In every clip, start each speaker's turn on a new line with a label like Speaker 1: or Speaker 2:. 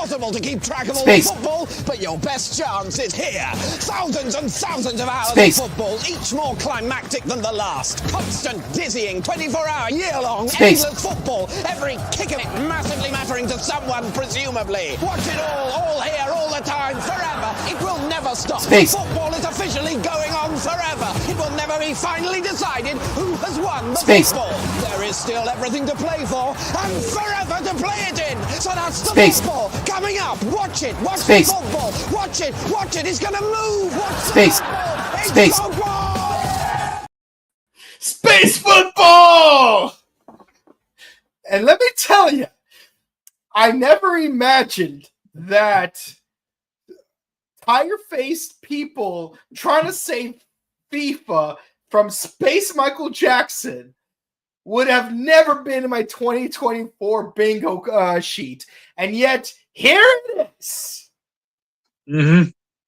Speaker 1: impossible to keep track of all the football, but your best chance is here. Thousands and thousands of hours of football, each more climactic than the last. Constant, dizzying, 24-hour, year-long, endless football. Every kick of it massively mattering to someone, presumably. Watch it all here, all the time, forever. It will never stop. Football is officially going on forever. It will never be finally decided who has won the football. There is still everything to play for, and forever to play it in. So that's the football coming up. Watch it. Watch the football. Watch it. Watch it. It's going to move. Watch the football. It's football.
Speaker 2: Space football! And let me tell you, I never imagined that tire-faced people trying to save FIFA from Space Michael Jackson would have never been in my 2024 bingo sheet. And yet, here it is.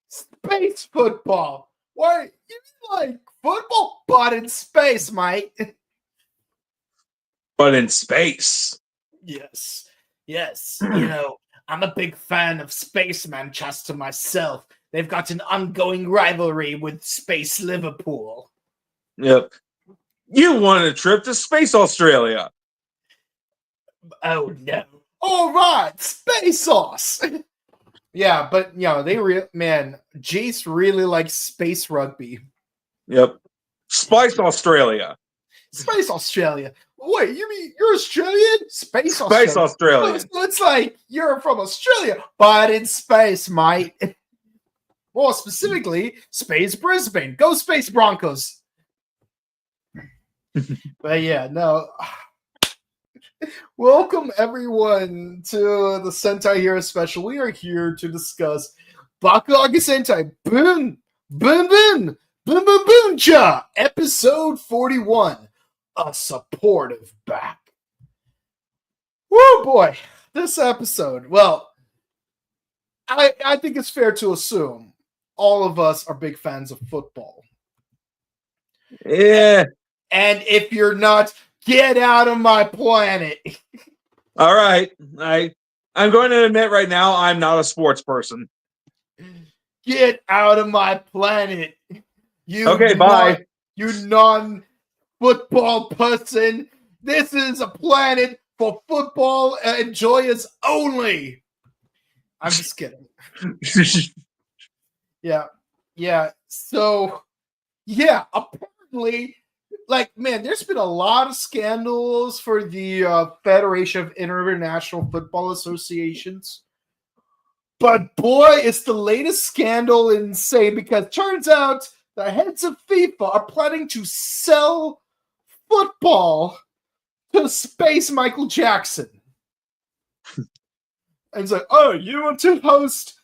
Speaker 2: Space football. Why? You mean like football, but in space, mate.
Speaker 3: But in space.
Speaker 2: Yes. You know, I'm a big fan of Space Manchester myself. They've got an ongoing rivalry with Space Liverpool.
Speaker 3: Yep. You want a trip to Space Australia.
Speaker 2: Oh, no. All right, Space Sauce. Yeah, but, you know, Jace really likes space rugby.
Speaker 3: Yep. Spice Australia.
Speaker 2: Space Australia. Wait, you mean you're Australian? Space
Speaker 3: Australia.
Speaker 2: So it's like you're from Australia, but in space, mate. More specifically, Space Brisbane. Go Space Broncos. But yeah, no. Welcome everyone to the Sentai Hero Special. We are here to discuss Bakuage Sentai Boonboomger, episode 41, a supportive back. Woo boy, this episode. Well, I think it's fair to assume all of us are big fans of football.
Speaker 3: Yeah.
Speaker 2: And if you're not, get out of my planet.
Speaker 3: All right. I'm going to admit right now I'm not a sports person.
Speaker 2: Get out of my planet.
Speaker 3: Bye.
Speaker 2: You non-football person. This is a planet for football enjoyers only. I'm just kidding. Yeah. So, yeah, apparently, there's been a lot of scandals for the Federation of International Football Associations. But boy, it's the latest scandal insane because it turns out the heads of FIFA are planning to sell football to Space Michael Jackson. And it's like, oh, you want to host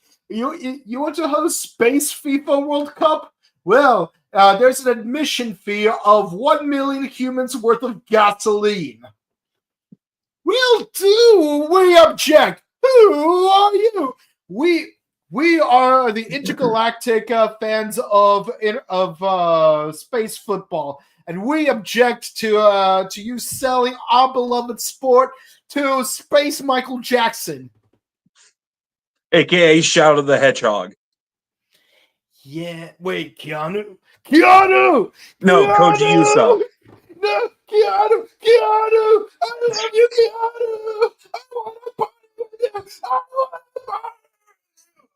Speaker 2: Space FIFA World Cup? Well, there's an admission fee of 1 million humans worth of gasoline. Will do. We object. Who are you? We are the intergalactic fans of space football, and we object to you selling our beloved sport to Space Michael Jackson,
Speaker 3: aka Shout of the Hedgehog.
Speaker 2: Yeah, wait, Keanu? No,
Speaker 3: Koji Yusa.
Speaker 2: No, Keanu! I love you, Keanu! I want to party with you!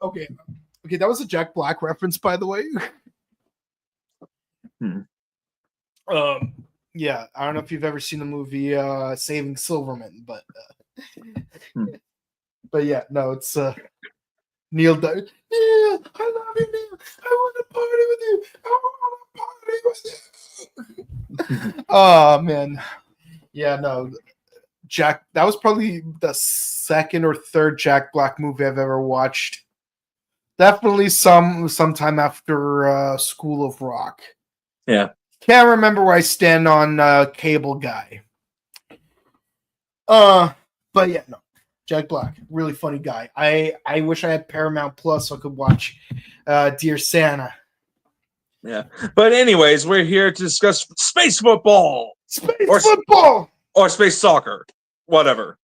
Speaker 2: Okay, that was a Jack Black reference, by the way. Yeah, I don't know if you've ever seen the movie Saving Silverman, but but yeah, no, it's Neil. Yeah, I love you, Neil. I want to party with you. Oh man, yeah, no, Jack. That was probably the second or third Jack Black movie I've ever watched. Definitely sometime after School of Rock.
Speaker 3: Yeah.
Speaker 2: Can't remember where I stand on Cable Guy. But yeah, no. Jack Black, really funny guy. I wish I had Paramount Plus so I could watch Dear Santa.
Speaker 3: Yeah. But anyways, we're here to discuss space football.
Speaker 2: Football!
Speaker 3: Or space soccer. Whatever.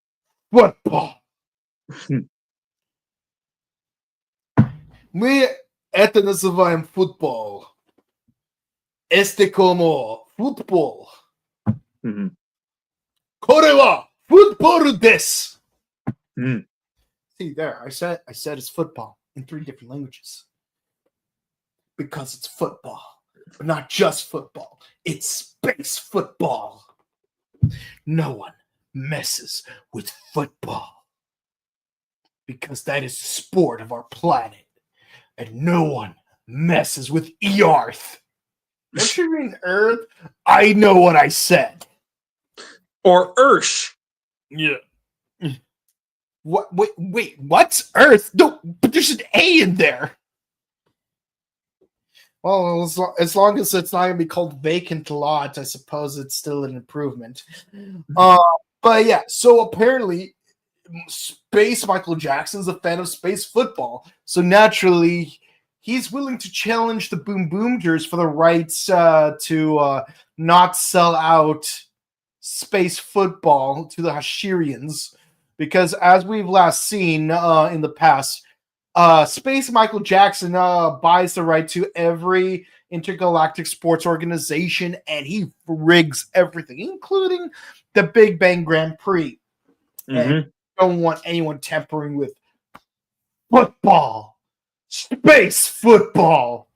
Speaker 2: Football. Мы это называем футбол. Este como fútbol.
Speaker 3: Mhm.
Speaker 2: これは football des.
Speaker 3: Mhm.
Speaker 2: See there, I said it's football in 3 different languages. Because it's football. But not just football. It's space football. No one messes with football. Because that is the sport of our planet. And no one messes with Earth. Don't you mean Earth? I know what I said.
Speaker 3: Or Ursh.
Speaker 2: Yeah. What? Wait. What's Earth? No, but there's an A in there. Well, as long as it's not going to be called vacant lot, I suppose it's still an improvement. But yeah, so apparently, Space Michael Jackson's a fan of space football, so naturally, he's willing to challenge the Boonboomgers for the rights to not sell out space football to the Hashirians, because as we've last seen in the past, Space Michael Jackson buys the right to every intergalactic sports organization, and he rigs everything, including the Big Bang Grand Prix. And don't want anyone tampering with football, space football.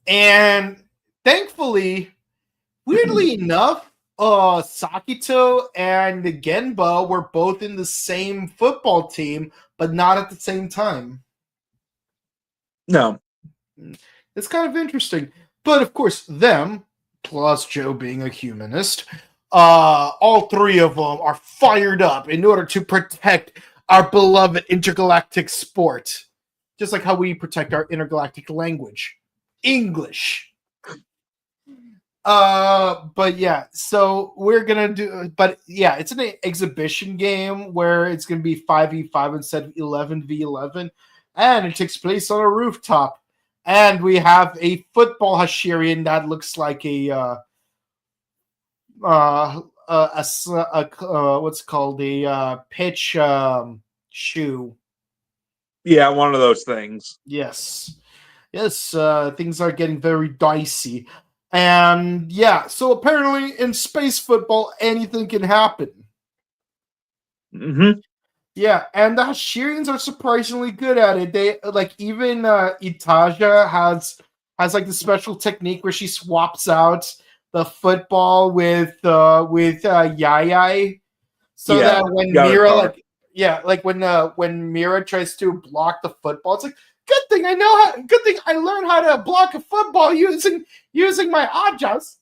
Speaker 2: And thankfully, weirdly enough, Sakito and Genba were both in the same football team, but not at the same time.
Speaker 3: No.
Speaker 2: It's kind of interesting. But of course, them, plus Joe being a humanist, all 3 of them are fired up in order to protect our beloved intergalactic sport. Just like how we protect our intergalactic language, English. But yeah, so we're gonna do, but yeah, it's an exhibition game where it's gonna be 5v5 instead of 11v11, and it takes place on a rooftop, and we have a football Hashirian that looks like a what's called a pitch shoe.
Speaker 3: Yeah, one of those things.
Speaker 2: Yes, things are getting very dicey. And yeah, so apparently in space football, anything can happen.
Speaker 3: Mm-hmm.
Speaker 2: Yeah, and the Hashirians are surprisingly good at it. They like even Itaja has like the special technique where she swaps out the football with Yai, so that when Mira when Mira tries to block the football, it's like good thing I learned how to block a football using my ajas.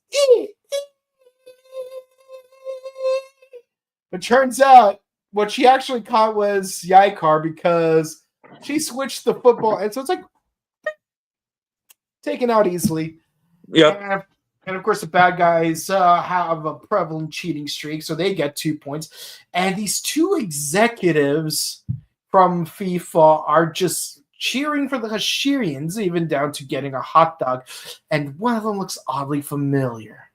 Speaker 2: It turns out what she actually caught was Yaikar because she switched the football, and so it's like taken out easily.
Speaker 3: Yep.
Speaker 2: And of course, the bad guys have a prevalent cheating streak, so they get 2 points. And these 2 executives from FIFA are just cheering for the Hashirians, even down to getting a hot dog. And one of them looks oddly familiar.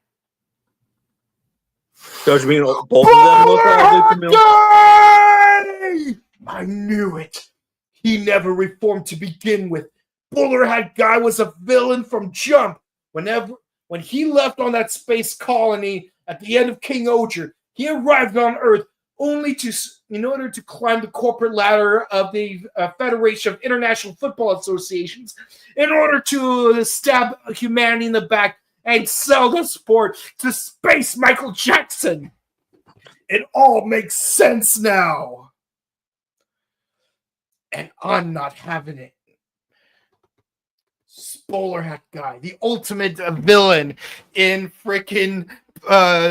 Speaker 3: Don't you mean both of them look oddly familiar?
Speaker 2: I knew it. He never reformed to begin with. Bowler Hat Guy was a villain from jump. When he left on that space colony at the end of King Oger, he arrived on Earth only in order to climb the corporate ladder of the Federation of International Football Associations, in order to stab humanity in the back and sell the sport to Space Michael Jackson. It all makes sense now. And I'm not having it. Bowler Hat Guy, the ultimate villain in freaking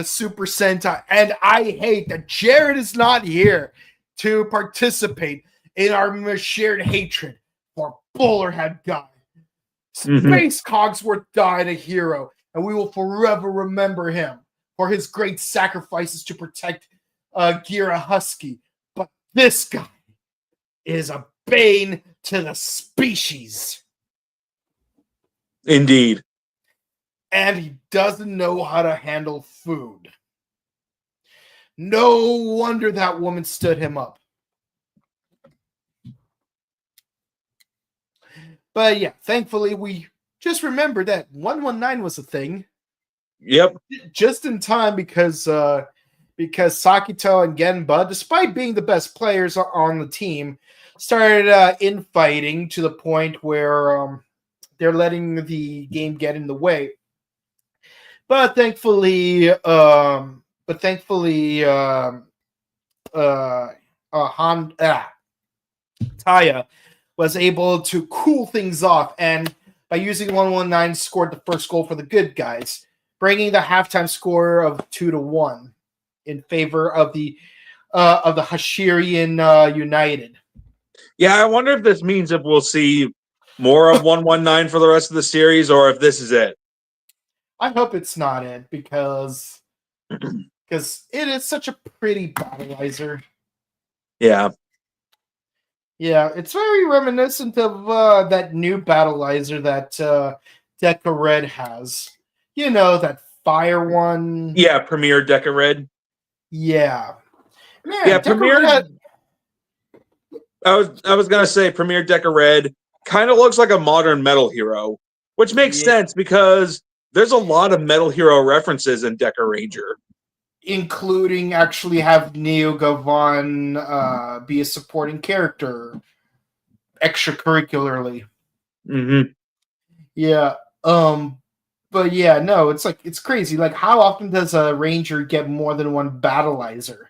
Speaker 2: Super Sentai. And I hate that Jared is not here to participate in our shared hatred for Bowler Hat Guy. Space Cogsworth died a hero, and we will forever remember him for his great sacrifices to protect Gira Husky. But this guy is a bane to the species.
Speaker 3: Indeed.
Speaker 2: And he doesn't know how to handle food. No wonder that woman stood him up. But yeah, thankfully we just remembered that 119 was a thing.
Speaker 3: Yep.
Speaker 2: Just in time because Sakito and Genba, despite being the best players on the team, started infighting to the point where they're letting the game get in the way. But thankfully, Taya was able to cool things off, and by using 119, scored the first goal for the good guys, bringing the halftime score of 2-1 in favor of the Hashirian United.
Speaker 3: Yeah, I wonder if this means if we'll see more of 119 for the rest of the series, or if this is it.
Speaker 2: I hope it's not it, because it is such a pretty battleizer.
Speaker 3: Yeah.
Speaker 2: Yeah, it's very reminiscent of that new battleizer that Deca Red has. You know, that fire one.
Speaker 3: Yeah, Premier Deca Red.
Speaker 2: Yeah. Man,
Speaker 3: Yeah,
Speaker 2: Deca
Speaker 3: Premier.
Speaker 2: Red...
Speaker 3: I was gonna say Premier Deca Red kind of looks like a modern Metal Hero, which makes sense because there's a lot of Metal Hero references in Deca Ranger,
Speaker 2: including actually have Neo Gavon be a supporting character extracurricularly.
Speaker 3: Mm-hmm.
Speaker 2: Yeah. But yeah, no, it's crazy. Like, how often does a Ranger get more than one battleizer?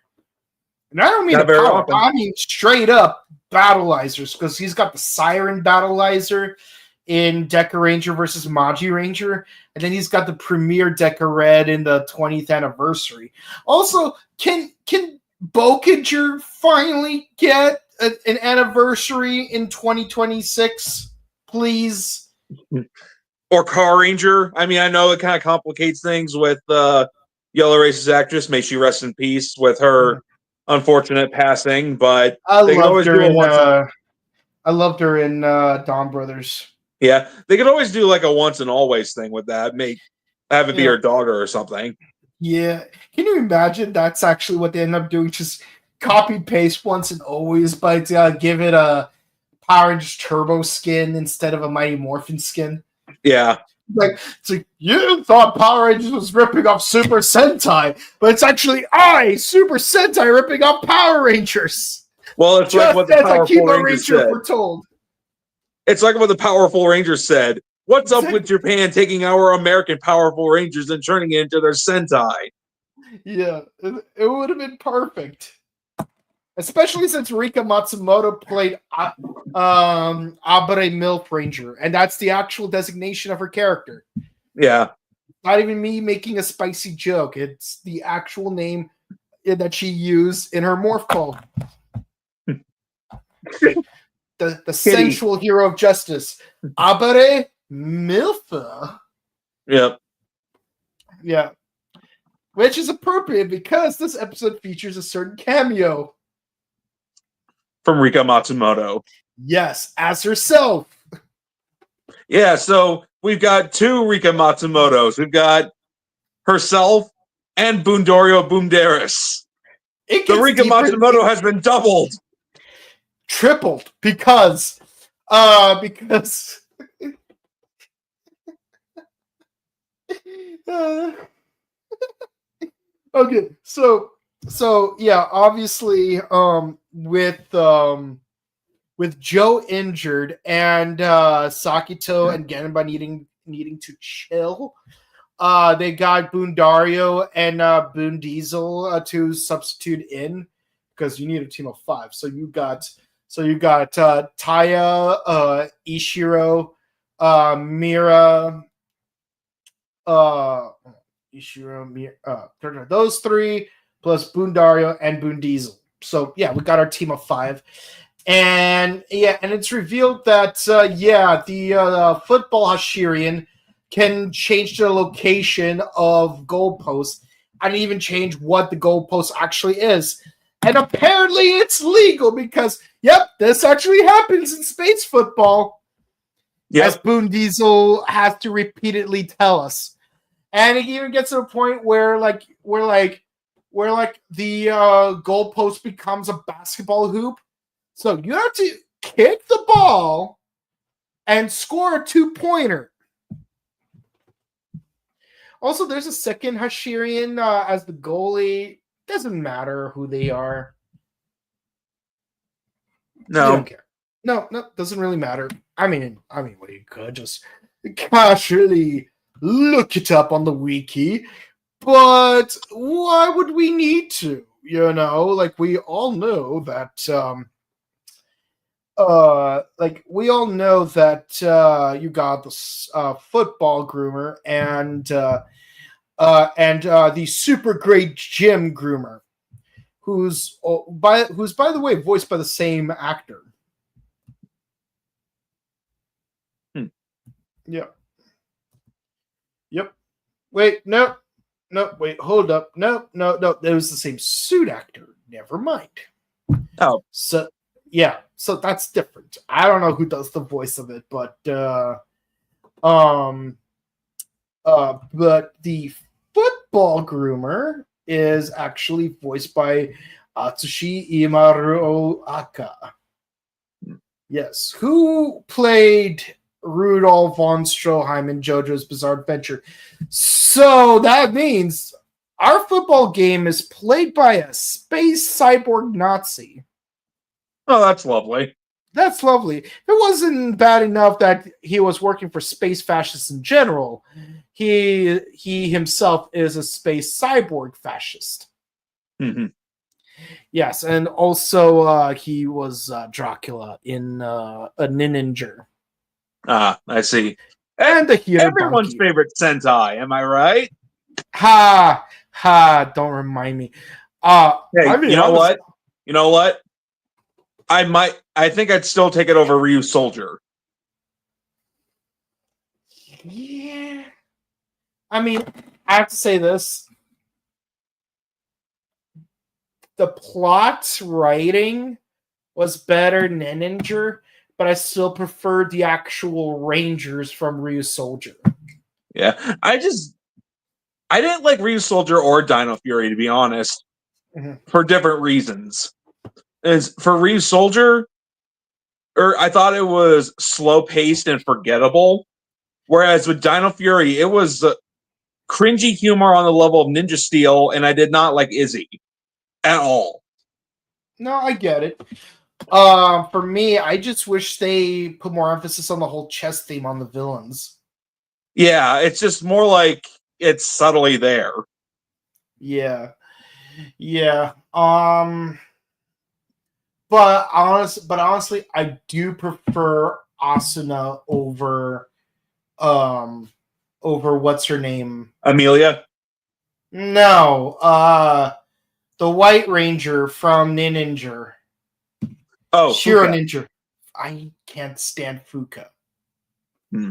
Speaker 2: And I don't mean
Speaker 3: Not
Speaker 2: the
Speaker 3: very
Speaker 2: power.
Speaker 3: often.
Speaker 2: I mean straight up battleizers, because he's got the Siren battleizer in Deca Ranger versus Magi Ranger, and then he's got the Premier Deca Red in the 20th anniversary. Also, can Bokuger finally get an anniversary in 2026, please?
Speaker 3: Or Car Ranger. I mean, I know it kind of complicates things with Yellow Race's actress. May she rest in peace with her unfortunate passing. But
Speaker 2: I
Speaker 3: they could always do it once.
Speaker 2: I loved her in Dawn Brothers.
Speaker 3: Yeah, they could always do like a once and always thing with that. Have it be her daughter or something.
Speaker 2: Yeah, can you imagine? That's actually what they end up doing. Just copy paste once and always, but give it a Power Rangers Turbo skin instead of a Mighty Morphin skin.
Speaker 3: Yeah.
Speaker 2: It's like, you thought Power Rangers was ripping off Super Sentai, but it's actually Super Sentai, ripping off Power Rangers.
Speaker 3: Well, it's
Speaker 2: just
Speaker 3: like what the Powerful Rangers said.
Speaker 2: Were told.
Speaker 3: It's like what the Powerful Rangers said. What's up with Japan taking our American Powerful Rangers and turning it into their Sentai?
Speaker 2: Yeah, it would have been perfect. Especially since Rika Matsumoto played Abare MILF Ranger, and that's the actual designation of her character.
Speaker 3: Yeah.
Speaker 2: Not even me making a spicy joke. It's the actual name that she used in her morph call. the sensual hero of justice. Abare MILF.
Speaker 3: Yep.
Speaker 2: Yeah. Which is appropriate because this episode features a certain cameo
Speaker 3: from Rika Matsumoto.
Speaker 2: Yes, as herself.
Speaker 3: Yeah, so we've got two Rika Matsumotos. We've got herself and Bundorio Boomderis. The Rika Matsumoto has been doubled.
Speaker 2: Tripled because okay, so yeah, obviously with Joe injured and Sakito and Genba needing to chill, they got Bundario and Boon Diesel to substitute in, because you need a team of 5. So you got Taya, Ishiro, Mira, those 3 plus Bundario and Boon Diesel. So yeah, we got our team of 5. And it's revealed that the football Hashirian can change the location of goalposts and even change what the goalpost actually is. And apparently it's legal because, this actually happens in space football. Yep. As Boon Diesel has to repeatedly tell us. And it even gets to a point where the goalpost becomes a basketball hoop. So you have to kick the ball and score a 2-pointer. Also, there's a second Hashirian as the goalie. Doesn't matter who they are.
Speaker 3: No.
Speaker 2: You don't care. No, doesn't really matter. I mean, well, you could just casually look it up on the wiki, but why would we need to? You know, like we all know that. We all know that you got this football groomer and the super great gym groomer, who's by the way voiced by the same actor. Yep. Wait, no. Wait, hold up. No. It was the same suit actor. Never mind.
Speaker 3: Oh,
Speaker 2: so that's different. I don't know who does the voice of it, but the football groomer is actually voiced by Atsushi Imaruoka. Yes, who played Rudolph von Stroheim in JoJo's Bizarre Adventure. So that means our football game is played by a space cyborg Nazi.
Speaker 3: Oh, that's lovely.
Speaker 2: That's lovely. It wasn't bad enough that he was working for space fascists in general. He himself is a space cyborg fascist.
Speaker 3: Mm-hmm.
Speaker 2: Yes, and also he was Dracula in a Ninja.
Speaker 3: Ah, I see.
Speaker 2: And the hero
Speaker 3: everyone's
Speaker 2: donkey.
Speaker 3: favorite Sentai, am I right?
Speaker 2: Ha! Don't remind me.
Speaker 3: Hey, you know what? You know what? I think I'd still take it over Ryu Soldier.
Speaker 2: Yeah. I mean, I have to say this. The plot writing was better than Ninja, but I still prefer the actual Rangers from Ryu Soldier.
Speaker 3: Yeah. I didn't like Ryu Soldier or Dino Fury, to be honest, for different reasons. For Ryu Soldier, I thought it was slow-paced and forgettable, whereas with Dino Fury, it was cringy humor on the level of Ninja Steel, and I did not like Izzy at all.
Speaker 2: No, I get it. For me, I just wish they put more emphasis on the whole chess theme on the villains.
Speaker 3: Yeah, it's just more like it's subtly there.
Speaker 2: Yeah. But honestly, I do prefer Asuna over what's her name?
Speaker 3: Amelia?
Speaker 2: No, the White Ranger from Ninja.
Speaker 3: Oh,
Speaker 2: Shiro
Speaker 3: Fuka.
Speaker 2: Ninja. I can't stand Fuka.
Speaker 3: Hmm.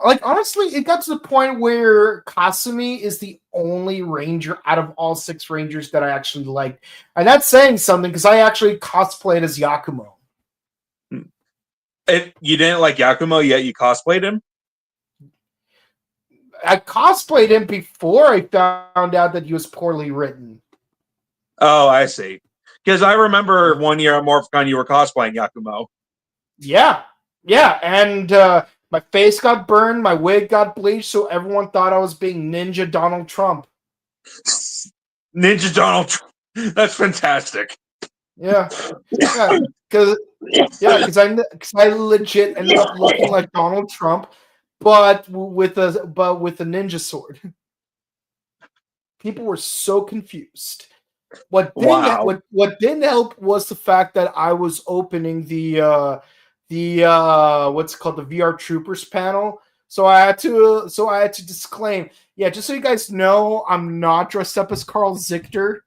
Speaker 2: Like, honestly, it got to the point where Kasumi is the only ranger out of all 6 rangers that I actually liked. And that's saying something, because I actually cosplayed as Yakumo.
Speaker 3: You didn't like Yakumo, yet you cosplayed him?
Speaker 2: I cosplayed him before I found out that he was poorly written.
Speaker 3: Oh, I see. Because I remember one year at MorphCon you were cosplaying Yakumo.
Speaker 2: Yeah, and my face got burned, my wig got bleached, so everyone thought I was being Ninja Donald Trump.
Speaker 3: Ninja Donald Trump. That's fantastic.
Speaker 2: Yeah, because I legit ended up looking like Donald Trump, but with a ninja sword. People were so confused. What didn't help was the fact that I was opening the what's it called, the VR Troopers panel. So I had to disclaim. Yeah, just so you guys know, I'm not dressed up as Carl Zichter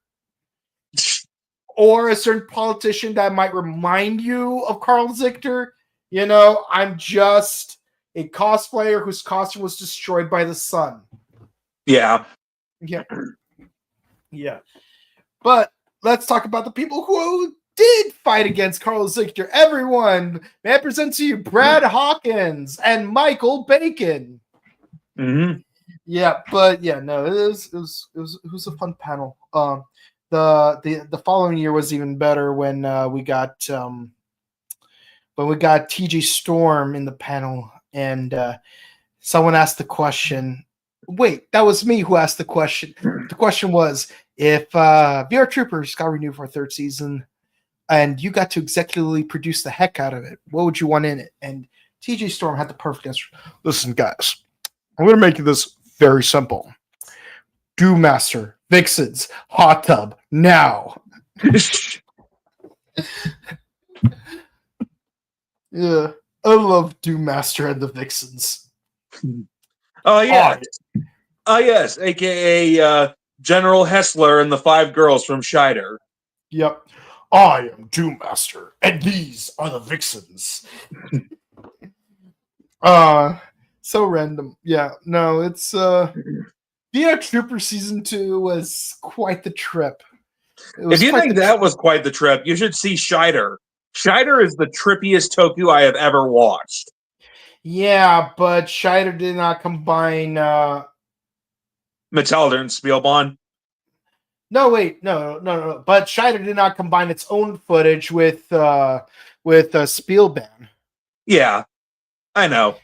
Speaker 2: or a certain politician that might remind you of Carl Zichter. You know, I'm just a cosplayer whose costume was destroyed by the sun.
Speaker 3: Yeah.
Speaker 2: But let's talk about the people who did fight against Carl Zichter. Everyone, may I present to you Brad Hawkins and Michael Bacon.
Speaker 3: Mm-hmm.
Speaker 2: Yeah, but yeah, no, it was a fun panel. The following year was even better when we got but we got TJ Storm in the panel, and someone asked the question. Wait, that was me who asked the question. The question was, if VR Troopers got renewed for a third season and you got to executively produce the heck out of it, what would you want in it? And TJ Storm had the perfect answer. Listen, guys, I'm going to make this very simple. Doom Master, Vixens, Hot Tub, now. Yeah, I love Doom Master and the Vixens.
Speaker 3: Oh, yeah. Oh, yes, a.k.a. General Hessler and the 5 girls from Scheider.
Speaker 2: Yep. I am Doom Master, and these are the Vixens. So random. Yeah, no, it's VR Trooper Season 2 was quite the trip.
Speaker 3: If you think that was quite the trip, you should see Scheider. Scheider is the trippiest Toku I have ever watched.
Speaker 2: Yeah, but Scheider did not combine
Speaker 3: Metalder and Spielbahn.
Speaker 2: No. But Scheider did not combine its own footage with Spielbahn.
Speaker 3: Yeah, I know.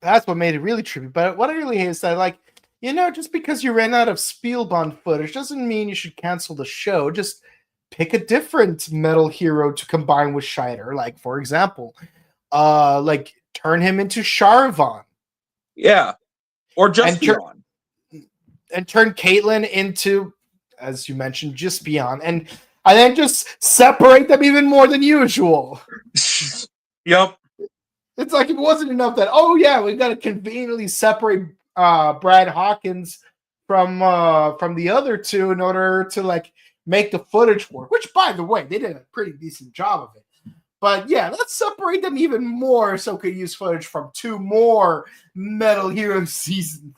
Speaker 2: That's what made it really trippy. But what I really hate is that, like, just because you ran out of Spielbahn footage doesn't mean you should cancel the show. Just pick a different metal hero to combine with Scheider. Like, for example, turn him into Charavan.
Speaker 3: Yeah. Or Just Beyond.
Speaker 2: And turn Caitlyn into, as you mentioned, Just Beyond. And then just separate them even more than usual.
Speaker 3: Yep.
Speaker 2: It's like, it wasn't enough that, we got to conveniently separate Brad Hawkins from the other two in order to, like, make the footage work. Which, by the way, they did a pretty decent job of it. But yeah, let's separate them even more so we could use footage from 2 more Metal Hero seasons.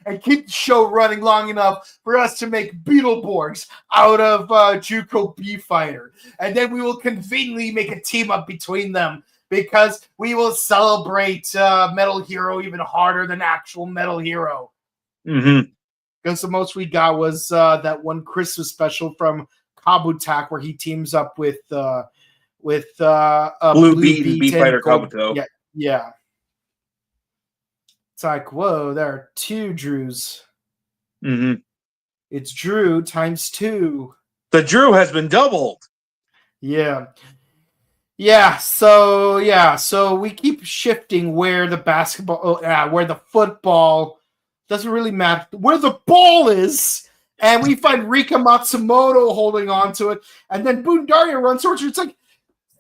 Speaker 2: And keep the show running long enough for us to make Beetleborgs out of Juco B-Fighter. And then we will conveniently make a team up between them, because we will celebrate Metal Hero even harder than actual Metal Hero.
Speaker 3: Mm-hmm.
Speaker 2: Because the most we got was that one Christmas special from Kabutak, where he teams up with Blue
Speaker 3: Beat and B-Fighter Kabuto.
Speaker 2: Yeah. It's like, whoa, there are 2 Drews.
Speaker 3: Mm-hmm.
Speaker 2: It's Drew times 2.
Speaker 3: The Drew has been doubled.
Speaker 2: Yeah. So we keep shifting where the where the football doesn't really matter, where the ball is, and we find Rika Matsumoto holding on to it, and then Bundaria runs towards her. It's like,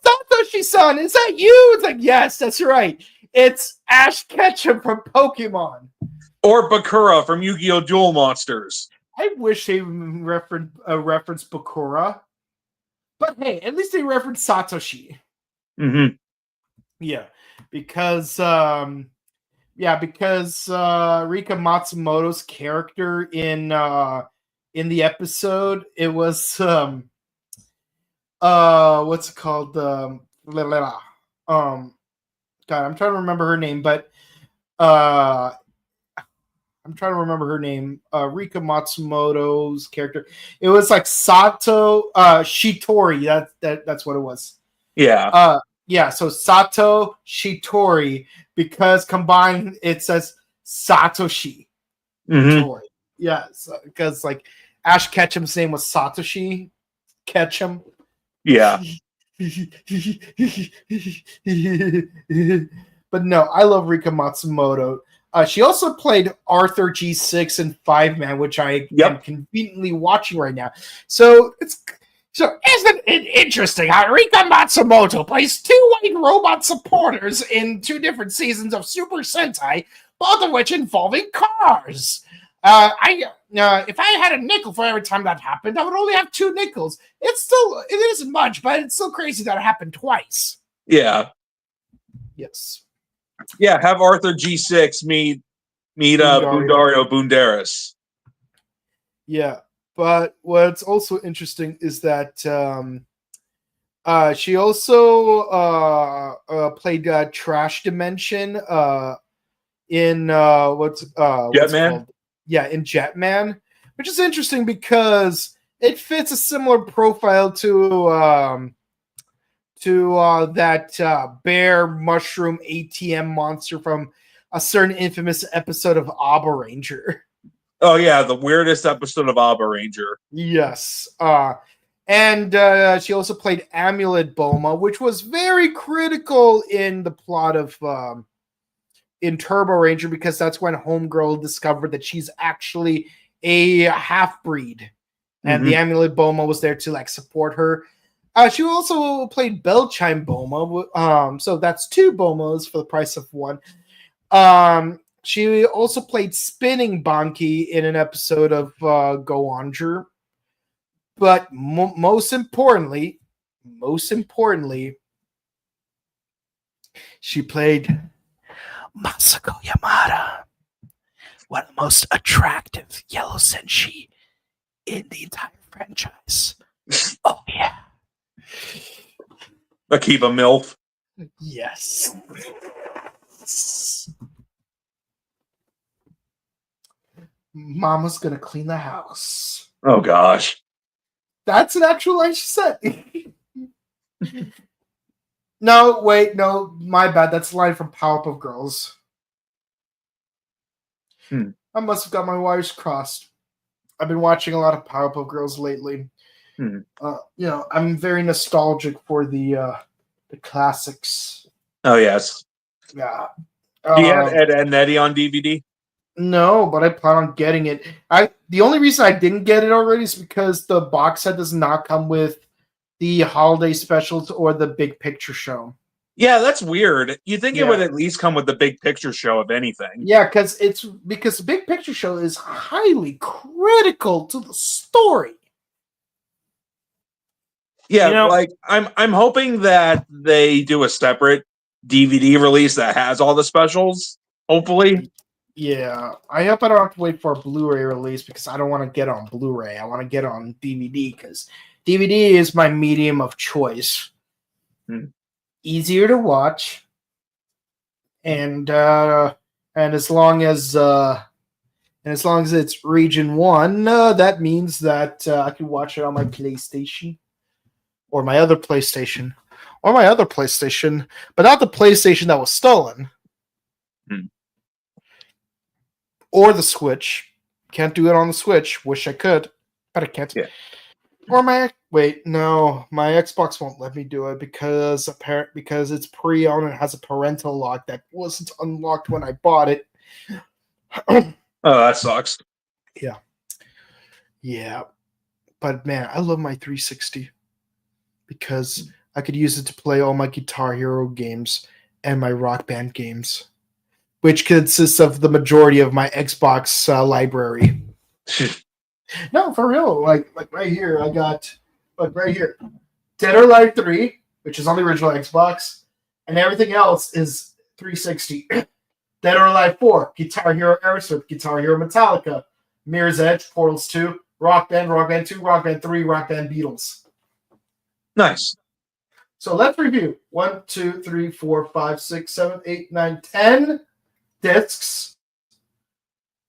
Speaker 2: Satoshi-san, is that you? It's like, yes, that's right. It's Ash Ketchum from Pokemon.
Speaker 3: Or Bakura from Yu-Gi-Oh! Duel Monsters.
Speaker 2: I wish they referenced Bakura. But hey, at least they referenced Satoshi.
Speaker 3: Mm-hmm.
Speaker 2: Yeah, because Rika Matsumoto's character in the episode, it was what's it called? God, I'm trying to remember her name, but Rika Matsumoto's character. It was like Sato Shitori. That's what it was.
Speaker 3: Yeah.
Speaker 2: So Sato Shitori, because combined it says Satoshi.
Speaker 3: Mm-hmm.
Speaker 2: Yeah, because like Ash Ketchum's name was Satoshi Ketchum.
Speaker 3: Yeah.
Speaker 2: But no, I love Rika Matsumoto. She also played Arthur G6 in 5-Man, which I am conveniently watching right now. So isn't it interesting how Rika Matsumoto plays 2 white robot supporters in 2 different seasons of Super Sentai, both of which involving cars? If I had a nickel for every time that happened, I would only have 2 nickels. It isn't much, but it's still crazy that it happened twice.
Speaker 3: Yeah.
Speaker 2: Yes.
Speaker 3: Yeah, have Arthur G6 meet Bundario Bundaris.
Speaker 2: Yeah, but what's also interesting is that she also played Trash Dimension in what's
Speaker 3: Jetman?
Speaker 2: Yeah, in Jetman, which is interesting because it fits a similar profile to to that bear mushroom ATM monster from a certain infamous episode of Abba Ranger.
Speaker 3: Oh yeah, the weirdest episode of Abba Ranger.
Speaker 2: Yes. And she also played Amulet Boma, which was very critical in the plot of in Turbo Ranger, because that's when Homegirl discovered that she's actually a half-breed. And the Amulet Boma was there to like support her. She also played Bellchime Boma. So that's 2 Bomas for the price of 1. She also played Spinning Banki in an episode of Go Onger. But most importantly, she played Masako Yamada, one of the most attractive yellow senshi in the entire franchise. Oh yeah.
Speaker 3: Akiba MILF.
Speaker 2: Yes. Mama's gonna clean the house.
Speaker 3: Oh gosh.
Speaker 2: That's an actual line she said. No, wait, no, my bad. That's a line from Powerpuff Girls. I must have got my wires crossed. I've been watching a lot of Powerpuff Girls lately. I'm very nostalgic for the classics.
Speaker 3: Oh yes.
Speaker 2: Yeah.
Speaker 3: Do you have Ed, Edd n Eddy on DVD?
Speaker 2: No, but I plan on getting it. The only reason I didn't get it already is because the box set does not come with the holiday specials or the big picture show.
Speaker 3: Yeah, that's weird. You think it would at least come with the big picture show, if anything.
Speaker 2: Yeah, because the big picture show is highly critical to the story.
Speaker 3: Yeah, like I'm hoping that they do a separate DVD release that has all the specials. Hopefully.
Speaker 2: Yeah, I hope I don't have to wait for a Blu-ray release, because I don't want to get on Blu-ray. I want to get on DVD, because DVD is my medium of choice. Easier to watch, and as long as it's region 1, that means that I can watch it on my PlayStation, or my other PlayStation, but not the PlayStation that was stolen. Or the Switch. Can't do it on the Switch. Wish I could, but I can't.
Speaker 3: Yeah.
Speaker 2: Or my Xbox won't let me do it because it's pre-owned and has a parental lock that wasn't unlocked when I bought it.
Speaker 3: Oh, that sucks.
Speaker 2: Yeah. Yeah. But man, I love my 360 because I could use it to play all my Guitar Hero games and my Rock Band games, which consists of the majority of my Xbox library. No, for real. Like right here, I got Dead or Alive 3, which is on the original Xbox, and everything else is 360. Dead or Alive 4, Guitar Hero Aerosmith, Guitar Hero Metallica, Mirror's Edge, Portals 2, Rock Band, Rock Band 2, Rock Band 3, Rock Band Beatles.
Speaker 3: Nice.
Speaker 2: So let's review. 1, 2, 3, 4, 5, 6, 7, 8, 9, 10 discs.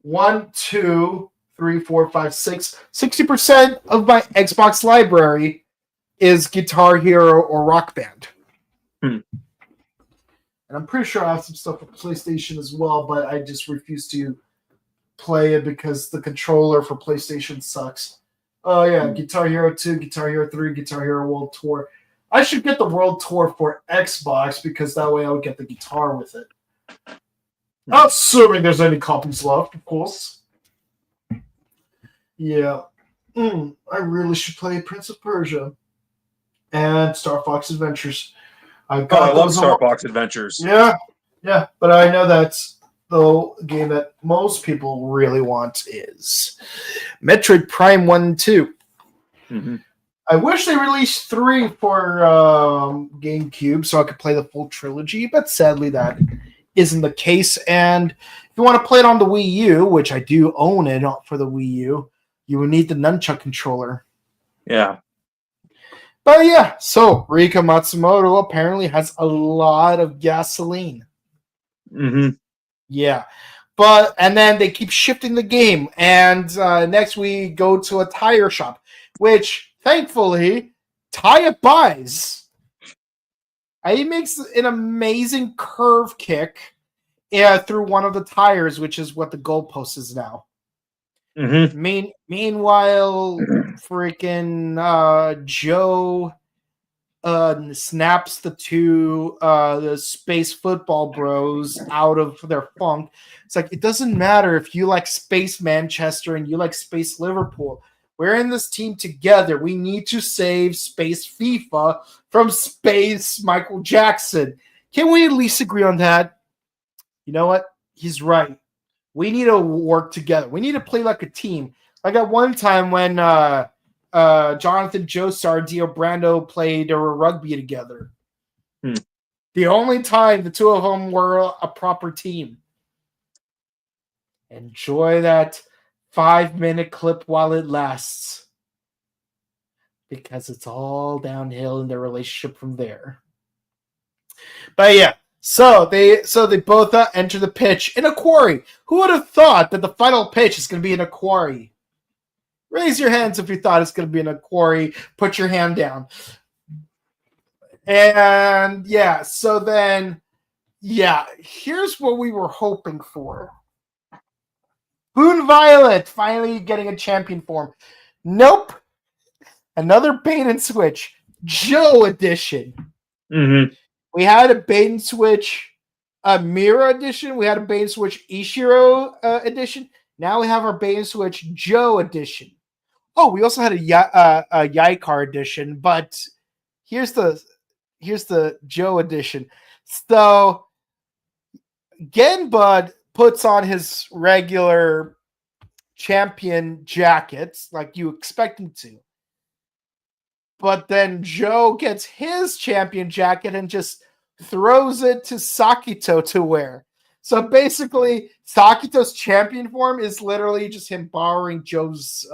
Speaker 2: 1, 2, 3, 4, 5, 6. 60% of my Xbox library is Guitar Hero or Rock Band. And I'm pretty sure I have some stuff for PlayStation as well, but I just refuse to play it because the controller for PlayStation sucks. Oh yeah, Guitar Hero 2, Guitar Hero 3, Guitar Hero World Tour. I should get the World Tour for Xbox because that way I would get the guitar with it. Assuming there's any copies left, of course. Yeah. I really should play Prince of Persia and Star Fox Adventures.
Speaker 3: I love Star Fox Adventures.
Speaker 2: Yeah, but I know that's the game that most people really want is Metroid Prime 1 and 2. I wish they released 3 for GameCube so I could play the full trilogy, but sadly that isn't the case. And if you want to play it on the Wii U, which I do own it for the Wii U, you will need the nunchuck controller.
Speaker 3: Yeah.
Speaker 2: But yeah, so Rika Matsumoto apparently has a lot of gasoline. Yeah. And then they keep shifting the game. And next we go to a tire shop, which thankfully Taya buys. He makes an amazing curve kick through one of the tires, which is what the goalpost is now.
Speaker 3: Mm-hmm.
Speaker 2: Meanwhile, freaking Joe snaps the space football bros out of their funk. It's like, it doesn't matter if you like Space Manchester and you like Space Liverpool. We're in this team together. We need to save Space FIFA from Space Michael Jackson. Can we at least agree on that? You know what? He's right. We need to work together. We need to play like a team. Like at one time when Jonathan Joestar and Dio Brando played rugby together. The only time the two of them were a proper team. Enjoy that 5-minute clip while it lasts. Because it's all downhill in their relationship from there. But yeah, so they both enter the pitch in a quarry. Who would have thought that the final pitch is going to be in a quarry? Raise your hands if you thought it's going to be in a quarry. Put your hand down. And yeah, so then, yeah, here's what we were hoping for. Boon Violet finally getting a champion form. Nope. Another bait and switch. Joe edition.
Speaker 3: Mm-hmm.
Speaker 2: We had a bait and switch Mira edition. We had a bait and switch Ishiro edition. Now we have our bait and switch Joe edition. Oh, we also had a Yaikar edition, but here's the Joe edition. So Genbud puts on his regular champion jackets like you expect him to. But then Joe gets his champion jacket and just throws it to Sakito to wear. So basically, Sakito's champion form is literally just him borrowing Joe's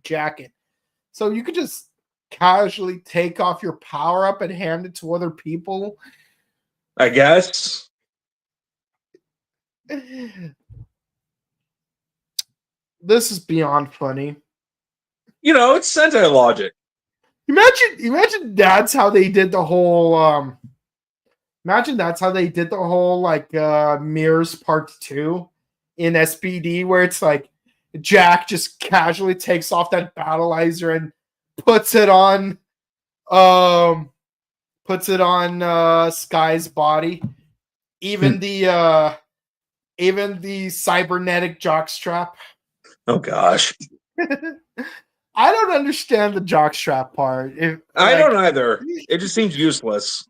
Speaker 2: jacket. So you could just casually take off your power up and hand it to other people.
Speaker 3: I guess.
Speaker 2: This is beyond funny.
Speaker 3: You know, it's Sentai logic.
Speaker 2: Imagine that's how they did the whole like Mirrors Part 2 in SPD, where it's like Jack just casually takes off that battleizer and puts it on Sky's body. Even the cybernetic jockstrap.
Speaker 3: Oh gosh.
Speaker 2: I don't understand the jockstrap part.
Speaker 3: I don't either. It just seems useless.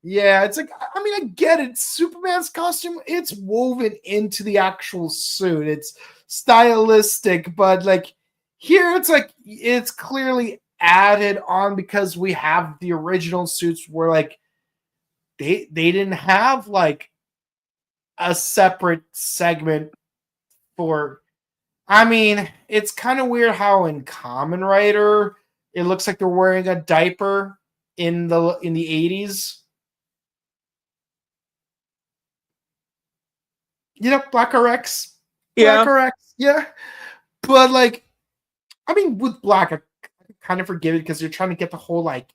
Speaker 2: Yeah, it's like, I mean, I get it. Superman's costume, it's woven into the actual suit. It's stylistic, but like here it's like it's clearly added on because we have the original suits where like they didn't have like a separate segment for. I mean, it's kind of weird how in Kamen Rider it looks like they're wearing a diaper in the 80s. You know, Black RX.
Speaker 3: Yeah.
Speaker 2: Black RX, yeah. But like, I mean, with Black, I kind of forgive it because you're trying to get the whole like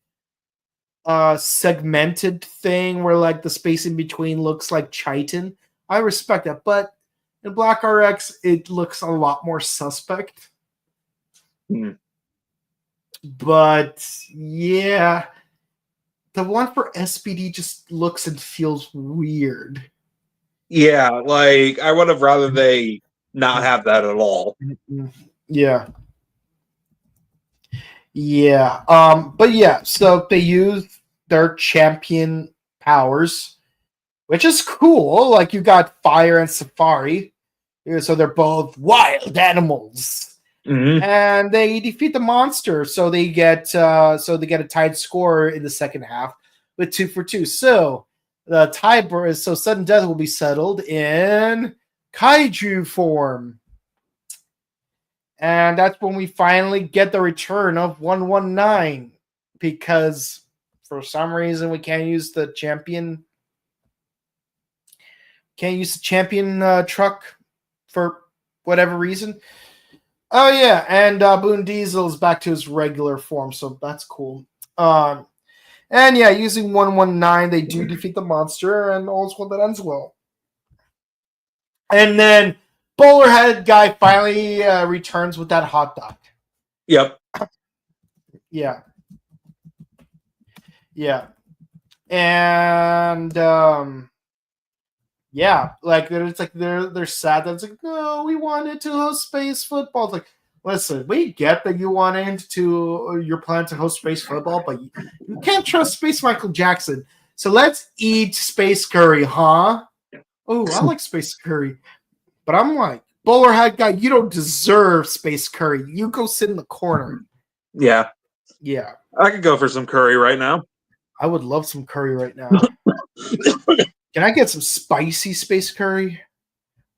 Speaker 2: segmented thing where like the space in between looks like chitin. I respect that, but in Black RX, it looks a lot more suspect. But yeah, the one for SPD just looks and feels weird.
Speaker 3: Yeah, like I would have rather they not have that at all.
Speaker 2: Yeah. Yeah. But yeah, so they use their champion powers, which is cool. Like you got Fire and Safari. So they're both wild animals.
Speaker 3: Mm-hmm.
Speaker 2: And they defeat the monster. So they get a tied score in the second half with 2-2. So the tie so sudden death will be settled in kaiju form. And that's when we finally get the return of 119 because for some reason we can't use the champion truck for whatever reason. Oh yeah, and Boon Diesel is back to his regular form, so that's cool. And And yeah, using 119, they do defeat the monster, and all's well that ends well. And then Bowler Head guy finally returns with that hot dog.
Speaker 3: Yep.
Speaker 2: Yeah. Yeah. And yeah, like it's like they're sad that it's like, no, we wanted to host space football. It's like, listen, we get that you're planning to host space football, but you can't trust Space Michael Jackson. So let's eat space curry, huh? Oh, I like space curry. But I'm like, Bowler Hat guy, you don't deserve space curry. You go sit in the corner.
Speaker 3: Yeah.
Speaker 2: Yeah.
Speaker 3: I could go for some curry right now.
Speaker 2: I would love some curry right now. Can I get some spicy space curry?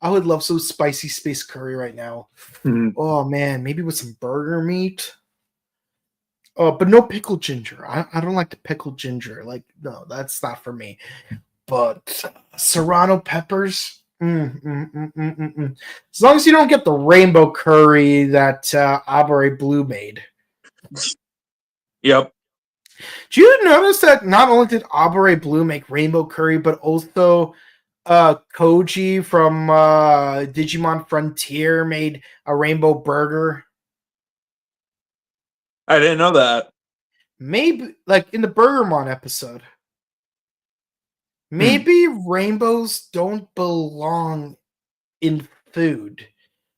Speaker 2: I would love some spicy space curry right now.
Speaker 3: Mm-hmm.
Speaker 2: Oh, man. Maybe with some burger meat. Oh, but no pickled ginger. I don't like the pickled ginger. Like, no, that's not for me. But serrano peppers. As long as you don't get the rainbow curry that Abare Blue made.
Speaker 3: Yep.
Speaker 2: Do you notice that not only did Abare Blue make rainbow curry, but also Koji from Digimon Frontier made a rainbow burger?
Speaker 3: I didn't know that.
Speaker 2: Maybe, like in the Burgermon episode. Maybe rainbows don't belong in food.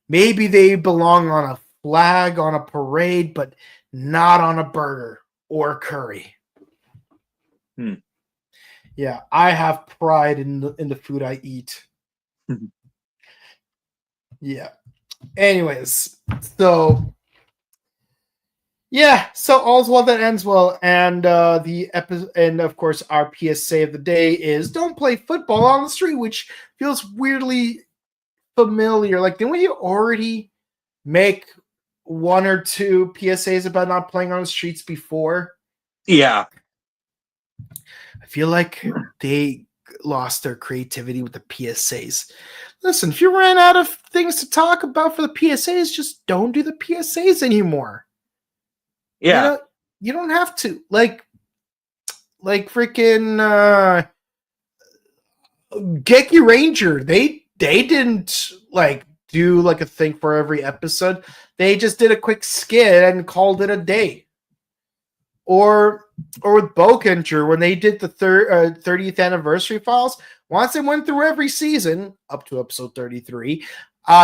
Speaker 2: Maybe they belong on a flag, on a parade, but not on a burger or curry. Yeah, I have pride in the food I eat. Yeah. Anyways, so yeah, so all's well that ends well, and the episode, and of course our PSA of the day is don't play football on the street, which feels weirdly familiar. Like, didn't we already make one or two PSAs about not playing on the streets before?
Speaker 3: Yeah.
Speaker 2: I feel like they lost their creativity with the PSAs. Listen, if you ran out of things to talk about for the PSAs, just don't do the PSAs anymore.
Speaker 3: Yeah.
Speaker 2: You don't have to. Like freaking Geki Ranger, they didn't like do like a thing for every episode. They just did a quick skit and called it a day. Or with Bokenger, when they did the 30th anniversary files, once they went through every season up to episode 33,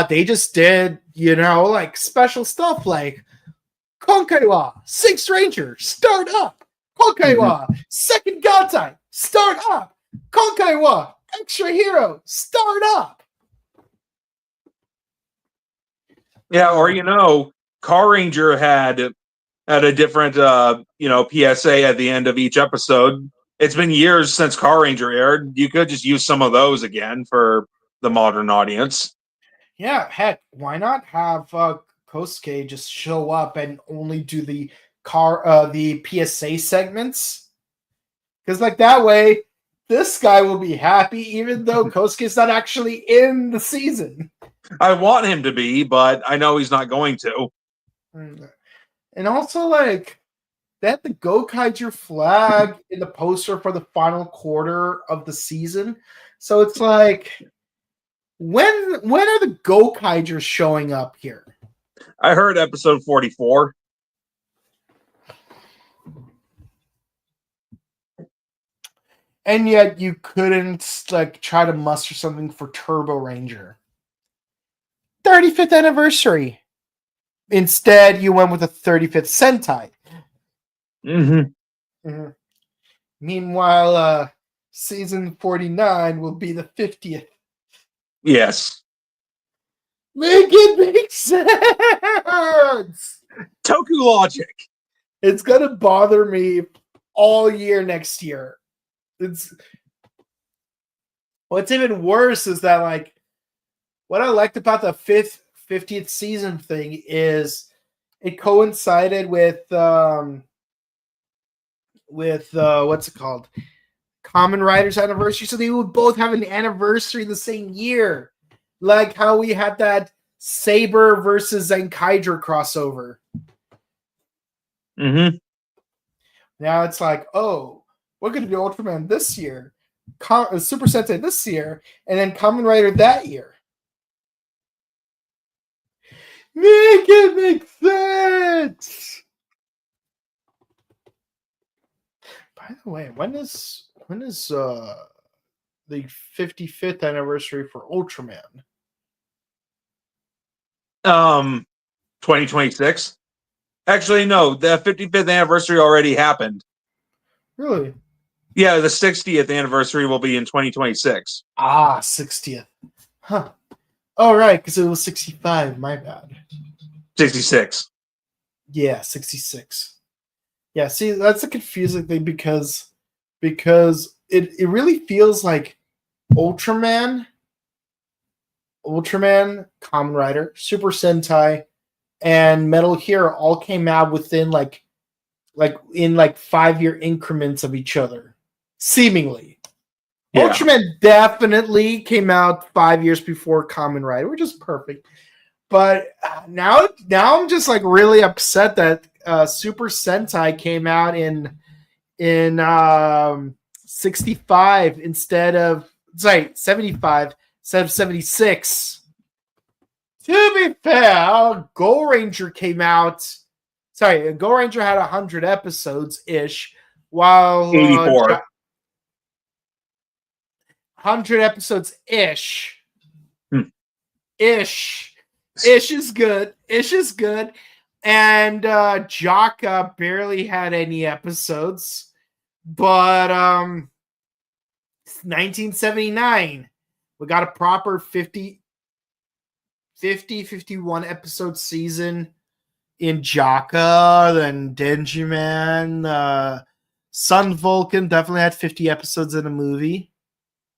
Speaker 2: they just did, like special stuff like Konkaiwa, Sixth Ranger, start up. Konkaiwa, Second God Type, start up. Konkaiwa, Extra Hero, start up.
Speaker 3: Yeah, or Car Ranger had a different PSA at the end of each episode. It's been years since Car Ranger aired. You could just use some of those again for the modern audience.
Speaker 2: Yeah, heck, why not have Kosuke just show up and only do the PSA segments? Because like that way, this guy will be happy, even though Kosuke's not actually in the season.
Speaker 3: I want him to be, but I know he's not going to.
Speaker 2: And also, like, they had the Gokaiger flag in the poster for the final quarter of the season. So it's like, when are the Gokaigers showing up here?
Speaker 3: I heard episode 44.
Speaker 2: And yet you couldn't like try to muster something for Turbo Ranger. 35th anniversary. Instead, you went with a 35th Sentai. Meanwhile, season 49 will be the 50th.
Speaker 3: Yes.
Speaker 2: Make it make sense!
Speaker 3: Toku logic.
Speaker 2: It's going to bother me all year next year. What's even worse is that, like, what I liked about the 50th season thing is it coincided with what's it called? Kamen Rider's anniversary. So they would both have an anniversary the same year. Like how we had that Saber versus Zenkaiger crossover. Now it's like, oh, we're going to do Ultraman this year, Super Sentai this year, and then Kamen Rider that year. Make it make sense. By the way, when is the 55th anniversary for Ultraman?
Speaker 3: 2026. Actually, no, the 55th anniversary already happened.
Speaker 2: Really?
Speaker 3: Yeah, the 60th anniversary will be in 2026.
Speaker 2: 60th. Huh. Oh, right, because it was 65. My bad.
Speaker 3: 66.
Speaker 2: Yeah, 66. Yeah, see, that's a confusing thing because it really feels like Ultraman, Kamen Rider, Super Sentai, and Metal Hero all came out within like 5-year increments of each other, seemingly. Yeah. Ultraman definitely came out 5 years before Kamen Rider, which is perfect. But now I'm just like really upset that Super Sentai came out in 65 instead of 75 instead of 76. To be fair, Go Ranger came out. Sorry, Go Ranger had 100 episodes ish, while
Speaker 3: 84.
Speaker 2: 100 episodes ish. Ish is good. Ish is good. And Jaka barely had any episodes. But 1979, we got a proper 51 episode season in Jaka. Then Denji Man, Sun Vulcan definitely had 50 episodes in a movie.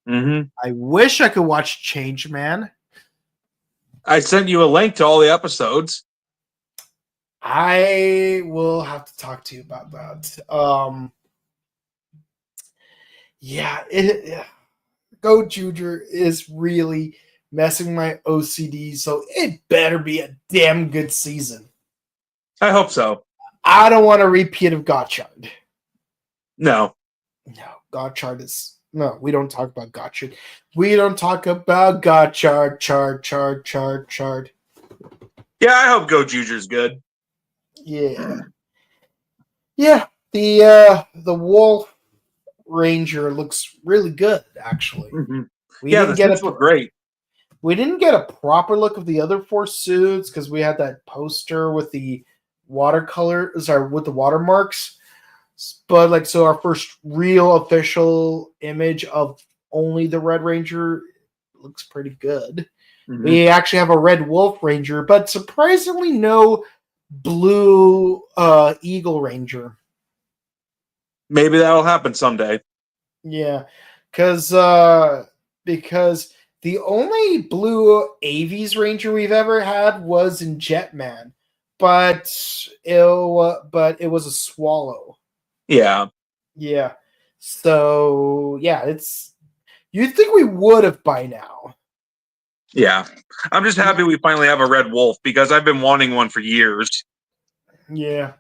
Speaker 3: Mm-hmm.
Speaker 2: I wish I could watch Change Man.
Speaker 3: I sent you a link to all the episodes.
Speaker 2: I will have to talk to you about that. Go Juger is really messing my OCD, so it better be a damn good season.
Speaker 3: I hope so.
Speaker 2: I don't want a repeat of Gotchard.
Speaker 3: No,
Speaker 2: Gotchard is... No, we don't talk about Gotchard. We don't talk about Gotchard. Chard.
Speaker 3: Yeah, I hope Go Juger's good.
Speaker 2: Yeah. The Wolf Ranger looks really good, actually.
Speaker 3: Mm-hmm.
Speaker 2: The
Speaker 3: suits look great.
Speaker 2: We didn't get a proper look of the other 4 suits because we had that poster with the with the watermarks. But so our first real official image of only the Red Ranger looks pretty good. Mm-hmm. We actually have a Red Wolf Ranger, but surprisingly no Blue Eagle Ranger.
Speaker 3: Maybe that'll happen someday.
Speaker 2: Yeah, because the only Blue Aves Ranger we've ever had was in Jetman, but it was a Swallow.
Speaker 3: Yeah.
Speaker 2: So you'd think we would have by now.
Speaker 3: Yeah. I'm just happy we finally have a Red Wolf because I've been wanting one for years.
Speaker 2: Yeah.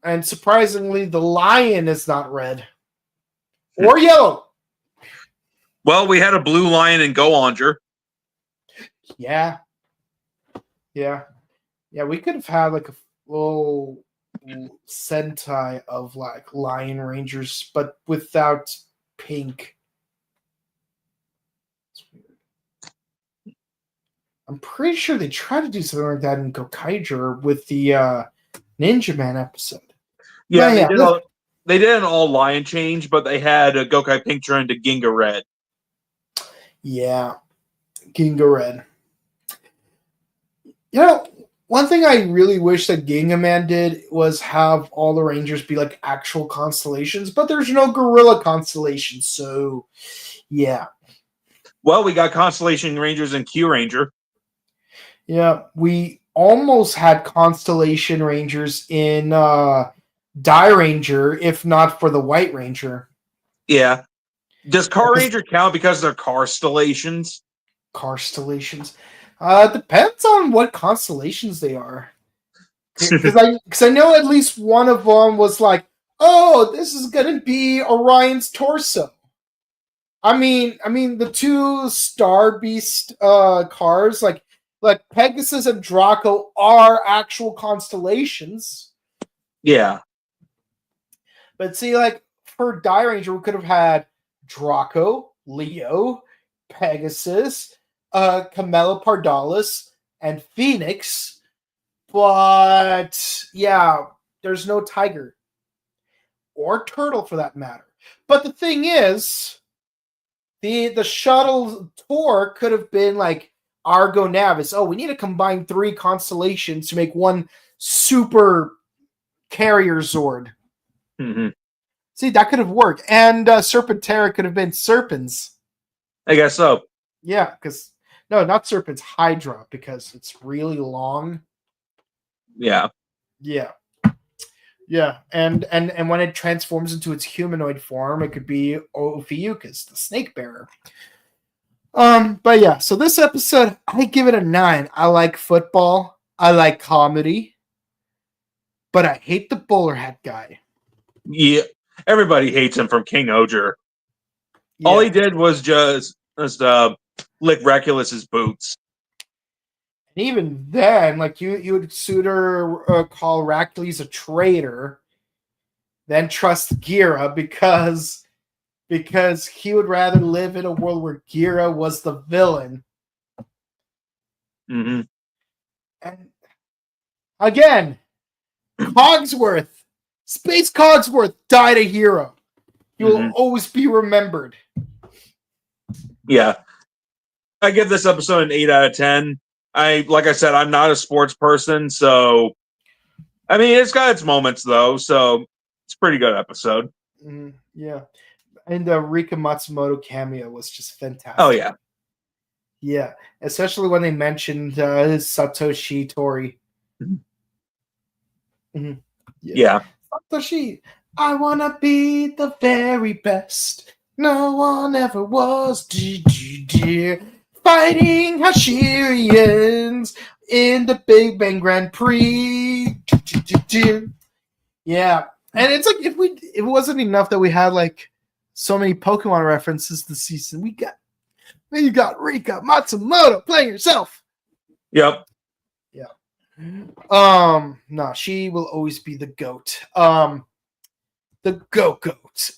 Speaker 2: And surprisingly, the lion is not red or yellow.
Speaker 3: Well, we had a blue lion in Go-Onger.
Speaker 2: Yeah. We could have had a full Sentai of Lion Rangers, but without pink. It's weird. I'm pretty sure they tried to do something like that in Gokaiger with the Ninja Man episode.
Speaker 3: Yeah, they did an all lion change, but they had a Gokai Pink turn to Ginga Red.
Speaker 2: Yeah, Ginga Red. One thing I really wish that Ginga Man did was have all the Rangers be actual constellations, but there's no Gorilla constellation, so yeah.
Speaker 3: Well, we got Constellation Rangers and Q Ranger.
Speaker 2: Yeah, we almost had Constellation Rangers in Die Ranger, if not for the White Ranger.
Speaker 3: Yeah. Does Car Ranger count because they're Carstellations?
Speaker 2: Carstellations? Depends on what constellations they are. Because I know at least one of them was oh, this is gonna be Orion's torso. I mean, the two Star Beast cars, like Pegasus and Draco, are actual constellations.
Speaker 3: Yeah.
Speaker 2: But see, like for Die Ranger, we could have had Draco, Leo, Pegasus, Camellopardalis, and Phoenix. But yeah, there's no tiger or turtle for that matter. But the thing is, the shuttle tour could have been like Argo Navis. Oh, we need to combine 3 constellations to make one super carrier Zord.
Speaker 3: Mm-hmm.
Speaker 2: See, that could have worked. And Serpentera could have been Serpens.
Speaker 3: I guess so.
Speaker 2: Yeah, because no, not Serpens, Hydra, because it's really long.
Speaker 3: Yeah.
Speaker 2: Yeah. Yeah, and when it transforms into its humanoid form, it could be Ophiuchus, the snake bearer. But yeah, so this episode, I give it a 9. I like football. I like comedy. But I hate the bowler hat guy.
Speaker 3: Yeah. Everybody hates him from King Oger. Yeah. All he did was just lick Regulus's boots.
Speaker 2: And even then, like you would sooner call Rackley's a traitor than trust Gira because he would rather live in a world where Gira was the villain.
Speaker 3: Mm-hmm.
Speaker 2: And again, Cogsworth, Space Cogsworth died a hero. He will always be remembered.
Speaker 3: Yeah. I give this episode an 8 out of 10. Like I said, I'm not a sports person, so I mean it's got its moments though, so it's a pretty good episode.
Speaker 2: Yeah. And the Rika Matsumoto cameo was just fantastic.
Speaker 3: Oh yeah.
Speaker 2: Yeah. Especially when they mentioned Satoshi Tori. Mm-hmm.
Speaker 3: Yeah.
Speaker 2: Satoshi, I wanna be the very best. No one ever was. Fighting Hashirians in the Big Bang Grand Prix. Yeah. And it's like if it wasn't enough that we had like so many Pokemon references this season, you got Rika Matsumoto playing herself.
Speaker 3: Yep.
Speaker 2: Yeah. No, she will always be the GOAT. The GOAT.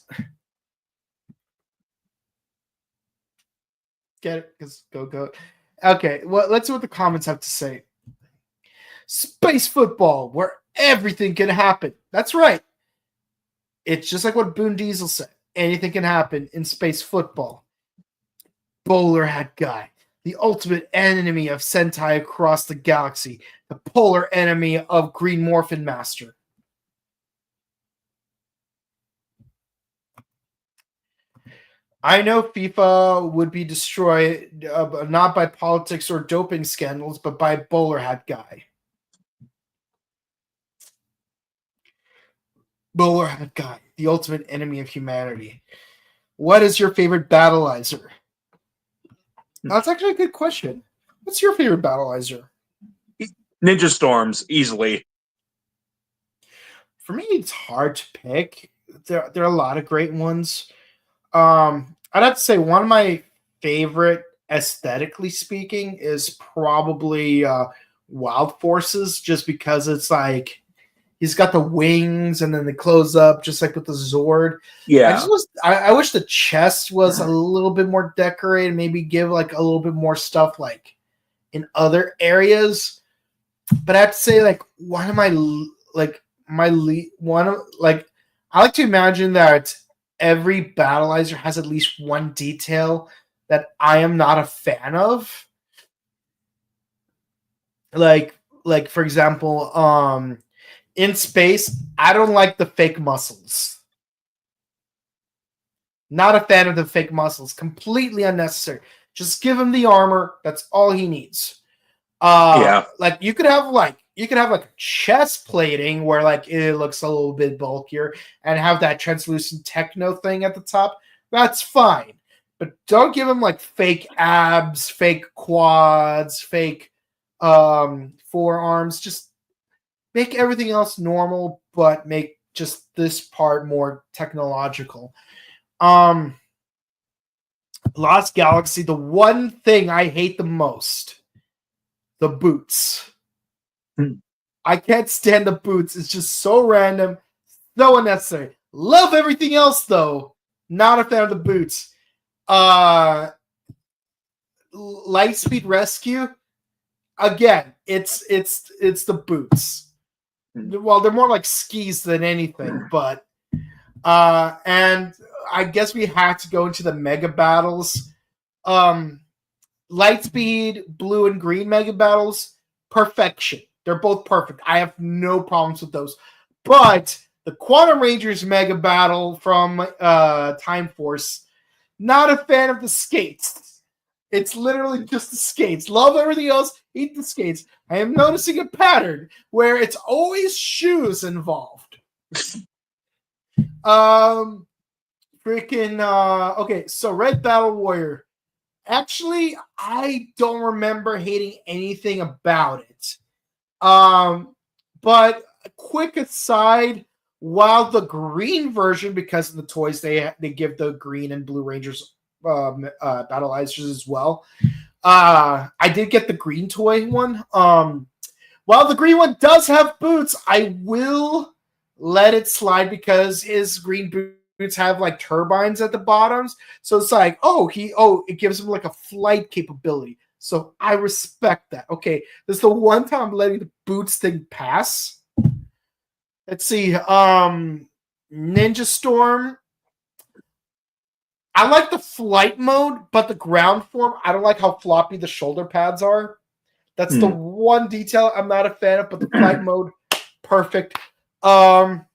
Speaker 2: Get it? Because GOAT. Okay, well, let's see what the comments have to say. Space football, where everything can happen. That's right. It's just like what Boone Diesel said. Anything can happen in space football. Bowler hat guy, the ultimate enemy of Sentai across the galaxy, the polar enemy of Green Morphin Master. I know FIFA would be destroyed not by politics or doping scandals, but by bowler hat guy. Bowler hat guy, the ultimate enemy of humanity. What is your favorite battleizer? That's actually a good question. What's your favorite battleizer?
Speaker 3: Ninja Storms, easily.
Speaker 2: For me, it's hard to pick. There are a lot of great ones. I'd have to say one of my favorite, aesthetically speaking, is probably Wild Forces, just because it's like he's got the wings and then they close up, just like with the Zord.
Speaker 3: Yeah.
Speaker 2: I wish the chest was a little bit more decorated, maybe give like a little bit more stuff like in other areas. But I have to say, like, I like to imagine that every battleizer has at least one detail that I am not a fan of. Like for example, in space, I don't like the fake muscles. Not a fan of the fake muscles. Completely unnecessary. Just give him the armor. That's all he needs. Like you could have like chest plating where like it looks a little bit bulkier and have that translucent techno thing at the top. That's fine. But don't give him like fake abs, fake quads, fake forearms. Just make everything else normal, but make just this part more technological. Lost Galaxy, the one thing I hate the most, the boots. I can't stand the boots. It's just so random, so unnecessary. Love everything else though. Not a fan of the boots. Lightspeed Rescue. Again, it's the boots. Well, they're more like skis than anything, but and I guess we had to go into the mega battles. Lightspeed, blue and green mega battles, perfection. They're both perfect. I have no problems with those. But the Quantum Rangers mega battle from Time Force, not a fan of the skates. It's literally just the skates. Love everything else, hate the skates. I am noticing a pattern where it's always shoes involved. Okay, so Red Battle Warrior. Actually, I don't remember hating anything about it. But a quick aside, while the green version, because of the toys they give the green and blue Rangers battleizers as well. I did get the green toy one. While the green one does have boots, I will let it slide because his green boots have like turbines at the bottoms. So it's like, it gives him like a flight capability. So I respect that. Okay, this is the one time I'm letting the boots thing pass. Let's see. Ninja Storm. I like the flight mode, but the ground form, I don't like how floppy the shoulder pads are. That's the one detail I'm not a fan of, but the flight mode, perfect. Dino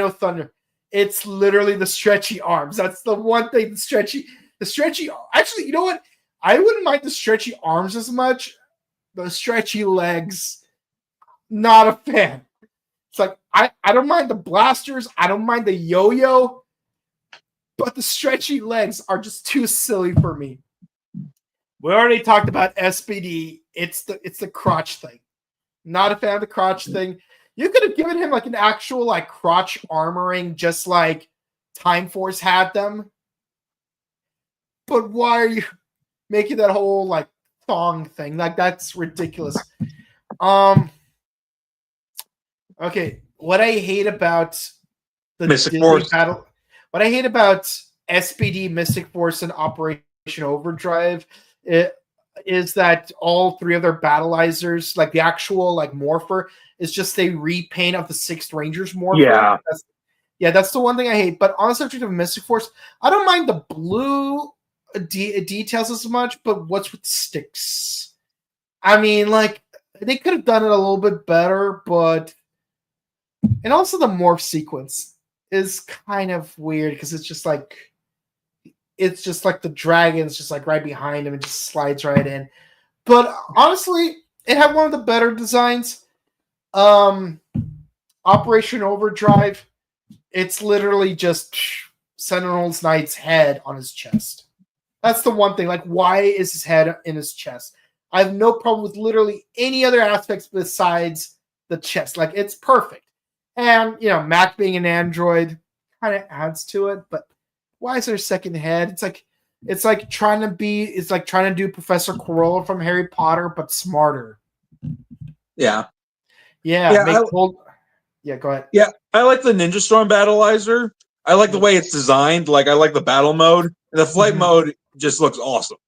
Speaker 2: Thunder. It's literally the stretchy arms. That's the one thing. The stretchy. Actually, you know what? I wouldn't mind the stretchy arms as much. The stretchy legs, not a fan. It's like I don't mind the blasters. I don't mind the yo-yo, but the stretchy legs are just too silly for me. We already talked about SPD. It's the crotch thing. Not a fan of the crotch thing. You could have given him like an actual like crotch armoring, just like Time Force had them. But why are you making that whole like thong thing? Like that's ridiculous. Okay, what I hate about the
Speaker 3: Mystic
Speaker 2: Disney
Speaker 3: Force
Speaker 2: battle, what I hate about SPD, Mystic Force, and Operation Overdrive is that all three of their battleizers, like the actual like morpher, is just a repaint of the 6th Rangers morpher. That's the one thing I hate. But on the subject of Mystic Force, I don't mind the blue details as much, but what's with sticks? I mean, like, they could have done it a little bit better, but... And also the morph sequence is kind of weird, because it's just like the dragon's just like right behind him and just slides right in. But honestly, it had one of the better designs. Operation Overdrive, it's literally just Sentinel's Knight's head on his chest. That's the one thing. Like, why is his head in his chest? I have no problem with literally any other aspects besides the chest. Like, it's perfect. And, you know, Mac being an android kind of adds to it, but why is there a second head? It's like trying to do Professor Quirrell from Harry Potter, but smarter.
Speaker 3: Yeah.
Speaker 2: Go ahead.
Speaker 3: Yeah, I like the Ninja Storm battleizer. I like the way it's designed. Like, I like the battle mode. And the flight mode just looks awesome.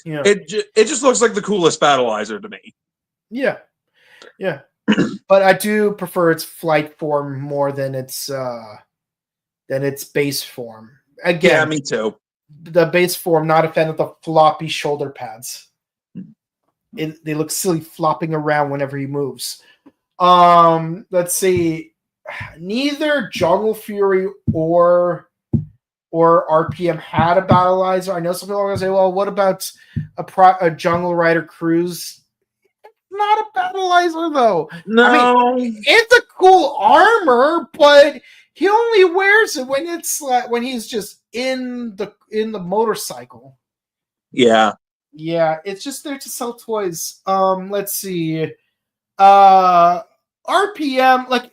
Speaker 2: Yeah.
Speaker 3: It just looks like the coolest battleizer to me.
Speaker 2: Yeah. Yeah. But I do prefer its flight form more than its base form. Again,
Speaker 3: yeah, me too.
Speaker 2: The base form, not a fan of the floppy shoulder pads. They look silly flopping around whenever he moves. Let's see. Neither Jungle Fury or RPM had a battleizer. I know some people are going to say, well, what about a Jungle Rider Cruise? Not a battleizer, though.
Speaker 3: No.
Speaker 2: I mean, it's a cool armor, but he only wears it when it's like when he's just in the motorcycle.
Speaker 3: Yeah.
Speaker 2: Yeah, it's just there to sell toys. Let's see. RPM, like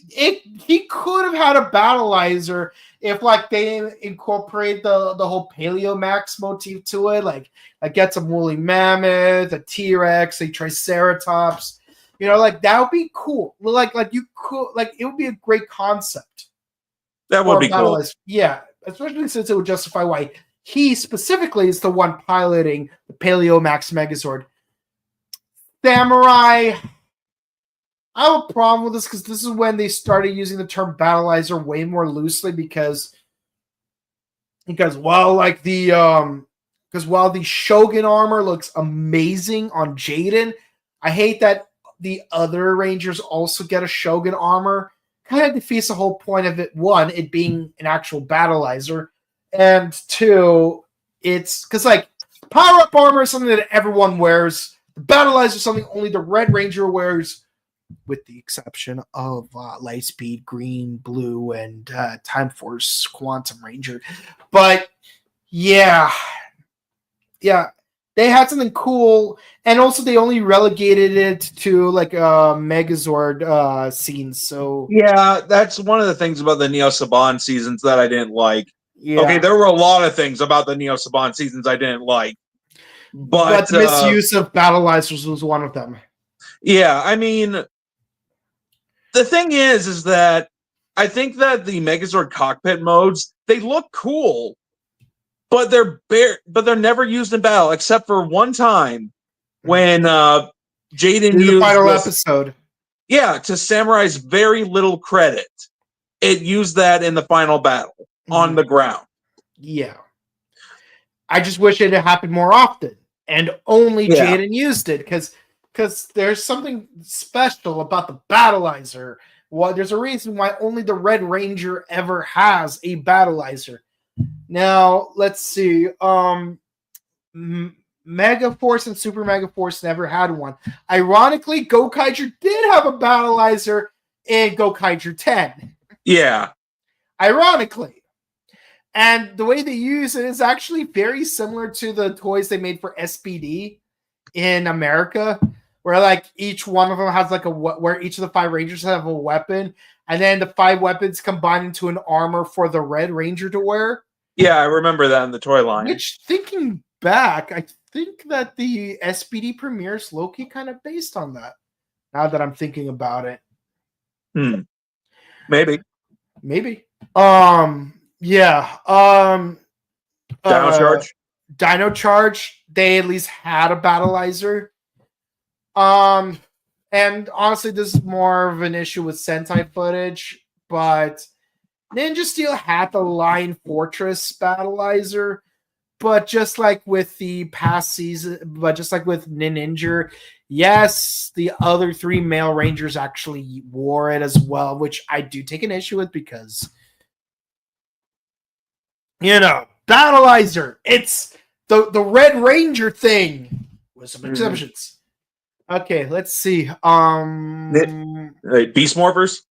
Speaker 2: he could have had a battleizer if like they incorporate the whole Paleo Max motif to it, like get some woolly mammoth, a T-Rex, a Triceratops, like that would be cool. Like you could, like it would be a great concept.
Speaker 3: That would be cool.
Speaker 2: Yeah, especially since it would justify why he specifically is the one piloting the Paleo Max Megazord. Samurai, I have a problem with this because this is when they started using the term battleizer way more loosely because while the Shogun armor looks amazing on Jaden, I hate that the other Rangers also get a Shogun armor. Kind of defeats the whole point of it. One, it being an actual battleizer, and two, it's because like power up armor is something that everyone wears. The battleizer is something only the Red Ranger wears, with the exception of Lightspeed, Green, Blue, and Time Force Quantum Ranger. But yeah, they had something cool, and also they only relegated it to like a Megazord scene. So
Speaker 3: yeah, that's one of the things about the Neo Saban seasons that I didn't like.
Speaker 2: Yeah.
Speaker 3: Okay, there were a lot of things about the Neo Saban seasons I didn't like, but
Speaker 2: the misuse of battleizers was one of them.
Speaker 3: Yeah, I mean, the thing is that I think that the Megazord cockpit modes, they look cool, but they're never used in battle except for one time when Jaden used
Speaker 2: the final episode.
Speaker 3: Yeah, to Samurai's very little credit, it used that in the final battle on the ground.
Speaker 2: Yeah, I just wish it had happened more often, and only Jaden used it because there's something special about the battleizer. Well, there's a reason why only the Red Ranger ever has a battleizer. Now, let's see. Mega Force and Super Mega Force never had one. Ironically, Gokaiger did have a battleizer in Gokaiger 10.
Speaker 3: Yeah.
Speaker 2: Ironically. And the way they use it is actually very similar to the toys they made for SPD in America, where like each one of them has like where each of the 5 Rangers have a weapon, and then the 5 weapons combine into an armor for the Red Ranger to wear.
Speaker 3: Yeah, I remember that in the toy line.
Speaker 2: Which, thinking back, I think that the SPD premieres low-key kind of based on that. Now that I'm thinking about it.
Speaker 3: Maybe.
Speaker 2: Yeah. Dino Charge, they at least had a battleizer. And honestly, this is more of an issue with Sentai footage, but Ninja Steel had the Lion Fortress battleizer, but just like with the past season, but just like with Ninja, yes, the other 3 male Rangers actually wore it as well, which I do take an issue with because, battleizer, it's the Red Ranger thing with some exceptions. Okay, let's see.
Speaker 3: Beast Morphers?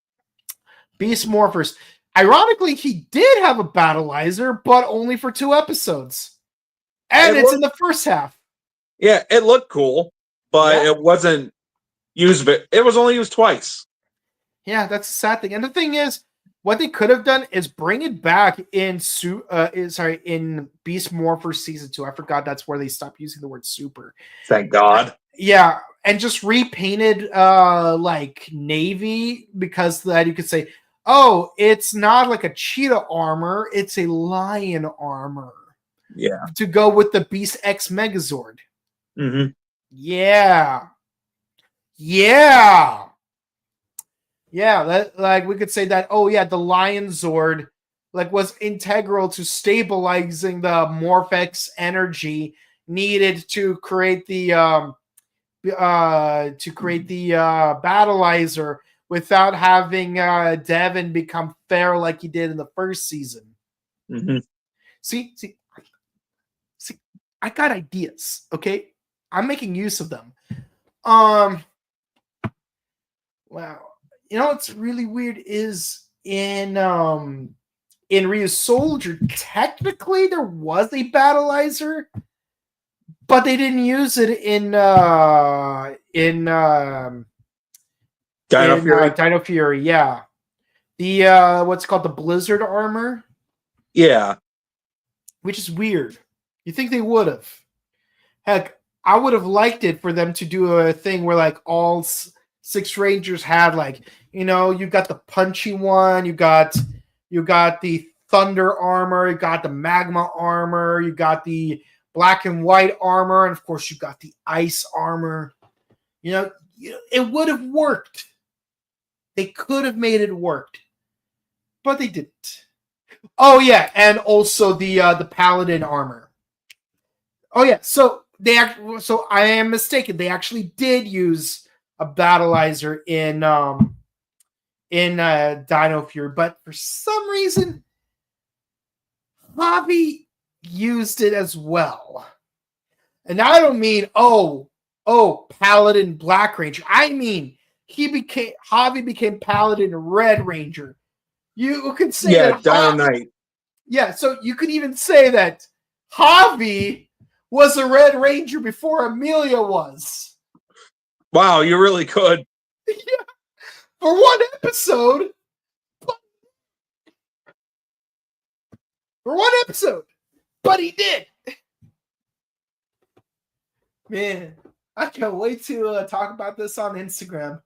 Speaker 2: Beast Morphers. Ironically, he did have a battleizer, but only for 2 episodes. And it's in the first half.
Speaker 3: Yeah, it looked cool, but it wasn't used. It was only used twice.
Speaker 2: Yeah, that's a sad thing. And the thing is, what they could have done is bring it back in Beast Morphers Season 2. I forgot that's where they stopped using the word super.
Speaker 3: Thank God.
Speaker 2: Yeah, and just repainted like navy, because that you could say, oh, it's not like a cheetah armor, it's a lion armor.
Speaker 3: Yeah.
Speaker 2: To go with the Beast X Megazord.
Speaker 3: Mm-hmm.
Speaker 2: Yeah. That, like, we could say that, oh yeah, the Lion Zord was integral to stabilizing the Morphex energy needed to create the battleizer without having Devin become fair like he did in the first season.
Speaker 3: Mm-hmm.
Speaker 2: See, I got ideas, okay? I'm making use of them. Wow. What's really weird is in Ryu Soldier, technically there was a battleizer, but they didn't use it in
Speaker 3: Dino Fury.
Speaker 2: Dino Fury. Yeah, the what's called the Blizzard armor.
Speaker 3: Yeah,
Speaker 2: which is weird. You think they would have? Heck, I would have liked it for them to do a thing where like all six Rangers had like, you got the punchy one, you got the thunder armor, you got the magma armor, you got the black and white armor, and of course you got the ice armor. It would have worked. They could have made it work, but they didn't. Oh yeah, and also the paladin armor. Oh yeah, so I am mistaken. They actually did use a battleizer in Dino Fury, but for some reason, Javi used it as well. And I don't mean Paladin Black Ranger. I mean Javi became Paladin Red Ranger. You could say that
Speaker 3: Dino Knight.
Speaker 2: Yeah, so you could even say that Javi was a Red Ranger before Amelia was.
Speaker 3: Wow, you really could.
Speaker 2: Yeah, for one episode. But he did. Man, I can't wait to talk about this on Instagram.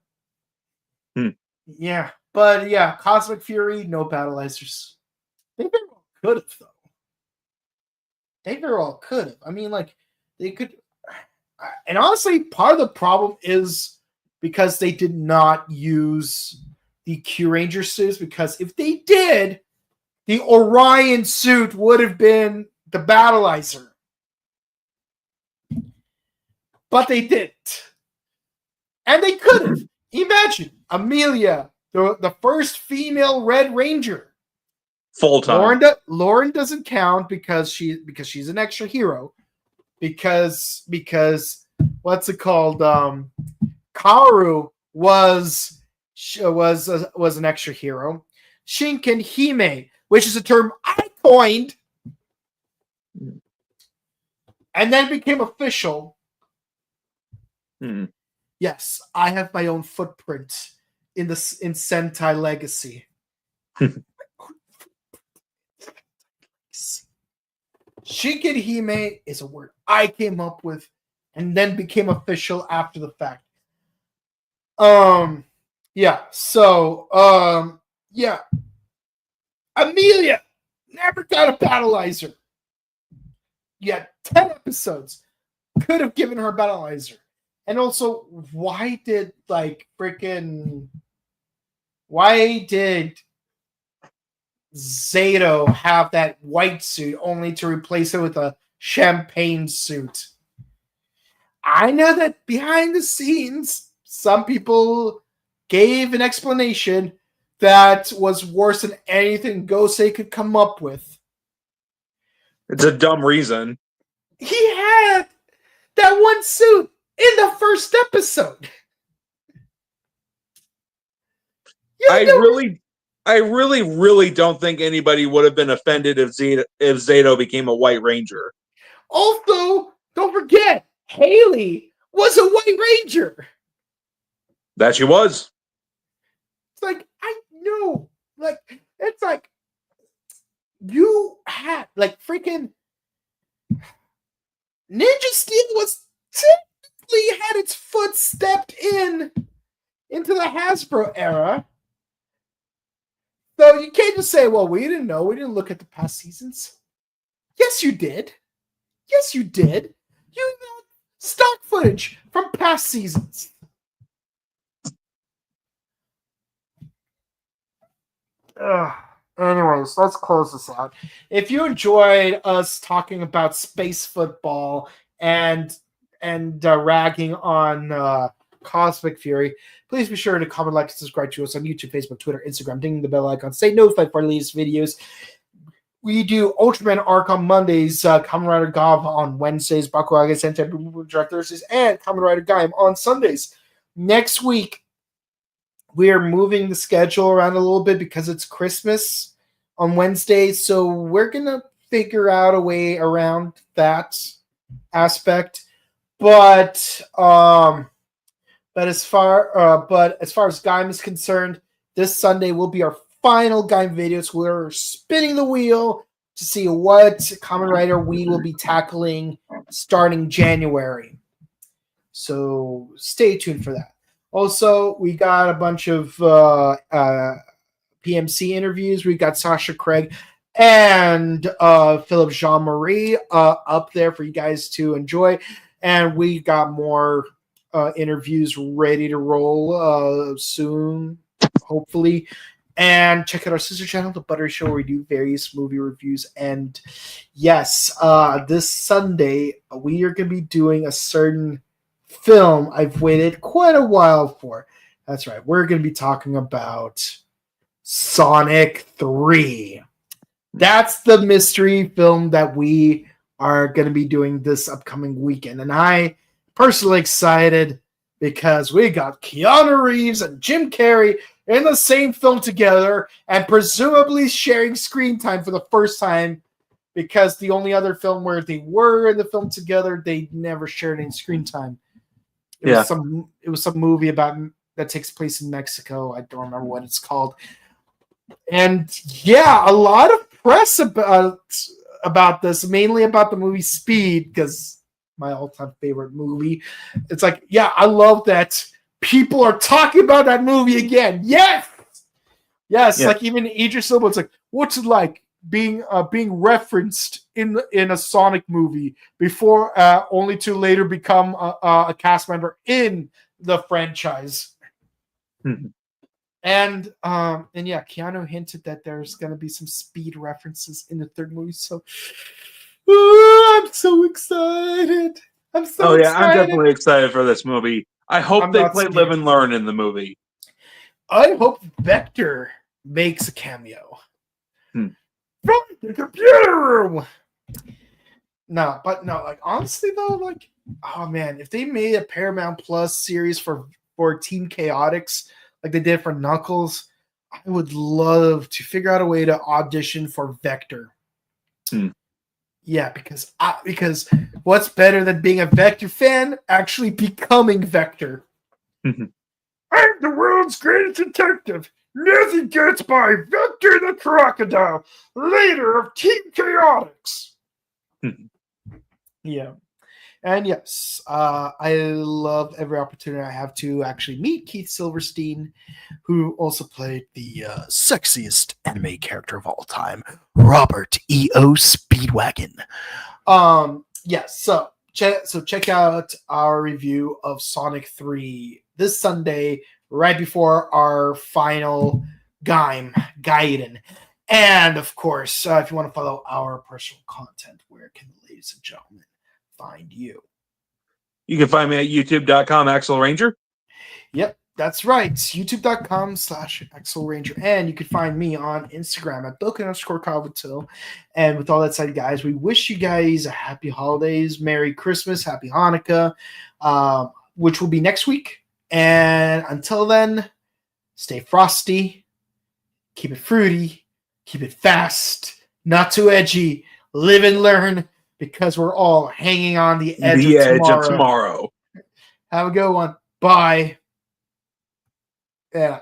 Speaker 2: Yeah, but yeah, Cosmic Fury, no battleizers. They very well could have, though. They very well could have. I mean, like, they could. And honestly, part of the problem is because they did not use the Q Ranger suits, because if they did, the Orion suit would have been the battleizer. But they didn't. And they could have. Imagine Amelia, the first female Red Ranger.
Speaker 3: Full time.
Speaker 2: Lauren doesn't count because she's an extra hero. Because what's it called? Kaoru was an extra hero. Shinken Hime, which is a term I coined, and then became official. Yes, I have my own footprint in Sentai Legacy. Shinken Hime is a word I came up with and then became official after the fact. Yeah, so, yeah. Amelia never got a battleizer. Yet 10 episodes could have given her a battleizer. And also, why did Zato have that white suit only to replace it with a champagne suit? I know that behind the scenes, some people gave an explanation that was worse than anything Gosei could come up with.
Speaker 3: It's a dumb reason.
Speaker 2: He had that one suit in the first episode.
Speaker 3: I really don't think anybody would have been offended if Zato became a White Ranger.
Speaker 2: Also, don't forget, Haley was a White Ranger.
Speaker 3: That she was.
Speaker 2: It's like, I know. Like, it's like, you had, like, freaking Ninja Steel was technically had its foot stepped into the Hasbro era. So you can't just say, well, we didn't know. We didn't look at the past seasons. Yes, you did. Yes, you did. You know stock footage from past seasons. Anyways, let's close this out. If you enjoyed us talking about space football and ragging on Cosmic Fury, please be sure to comment, like, and subscribe to us on YouTube, Facebook, Twitter, Instagram, ding the bell icon, stay notified for our latest videos. We do Ultraman Arc on Mondays, Kamen Rider Gav on Wednesdays, Bakuage Sentai Boonboomger on Thursdays, and Kamen Rider Gaim on Sundays. Next week, we are moving the schedule around a little bit because it's Christmas on Wednesday, so we're going to figure out a way around that. aspect. But as far as Gaim is concerned, this Sunday will be our final Gaim videos. We're spinning the wheel to see what Kamen Rider we will be tackling starting January. So stay tuned for that. Also, we got a bunch of PMC interviews. We got Sasha Craig and Philip Jean-Marie up there for you guys to enjoy. And we got more interviews ready to roll soon, hopefully. And check out our sister channel, The Buttery Show, where we do various movie reviews. And yes, this Sunday, we are going to be doing a certain film I've waited quite a while for. That's right. We're going to be talking about Sonic 3. That's the mystery film that we are going to be doing this upcoming weekend. And I personally excited because we got Keanu Reeves and Jim Carrey in the same film together and presumably sharing screen time for the first time, because the only other film where they were in the film together, they never shared any screen time. It was some movie that takes place in Mexico. I don't remember what it's called. And yeah, a lot of press about this, mainly about the movie Speed, because my all-time favorite movie. It's like, yeah, I love that people are talking about that movie again. Yes, yeah. Like even Idris Elba. It's like, what's it like being referenced in a Sonic movie before only to later become a cast member in the franchise.
Speaker 3: Mm-hmm.
Speaker 2: And yeah, Keanu hinted that there's going to be some Speed references in the third movie. So I'm so excited. I'm
Speaker 3: definitely excited for this movie. I hope they play Live and Learn in the movie.
Speaker 2: I hope Vector makes a cameo. From the computer room. No, like honestly though, like, oh man, if they made a Paramount Plus series for Team Chaotix like they did for Knuckles, I would love to figure out a way to audition for Vector. Yeah, because what's better than being a Vector fan? Actually becoming Vector. I'm the world's greatest detective. Nothing gets by Vector the Crocodile, leader of Team Chaotix. Yeah. And yes, I love every opportunity I have to actually meet Keith Silverstein, who also played the sexiest anime character of all time, Robert E.O. Speedwagon. Yes, so check out our review of Sonic 3 this Sunday, right before our final Gaiden. And of course, if you want to follow our personal content, where can the ladies and gentlemen find you?
Speaker 3: You can find me at youtube.com Axel Ranger.
Speaker 2: Yep, that's right. youtube.com/Axel Ranger. And you can find me on Instagram at Bilkin_Calvatil. And with all that said, guys, we wish you guys a happy holidays, Merry Christmas, Happy Hanukkah, which will be next week. And until then, stay frosty, keep it fruity, keep it fast, not too edgy, live and learn, because we're all hanging on the edge of tomorrow. Have a good one. Bye. Yeah.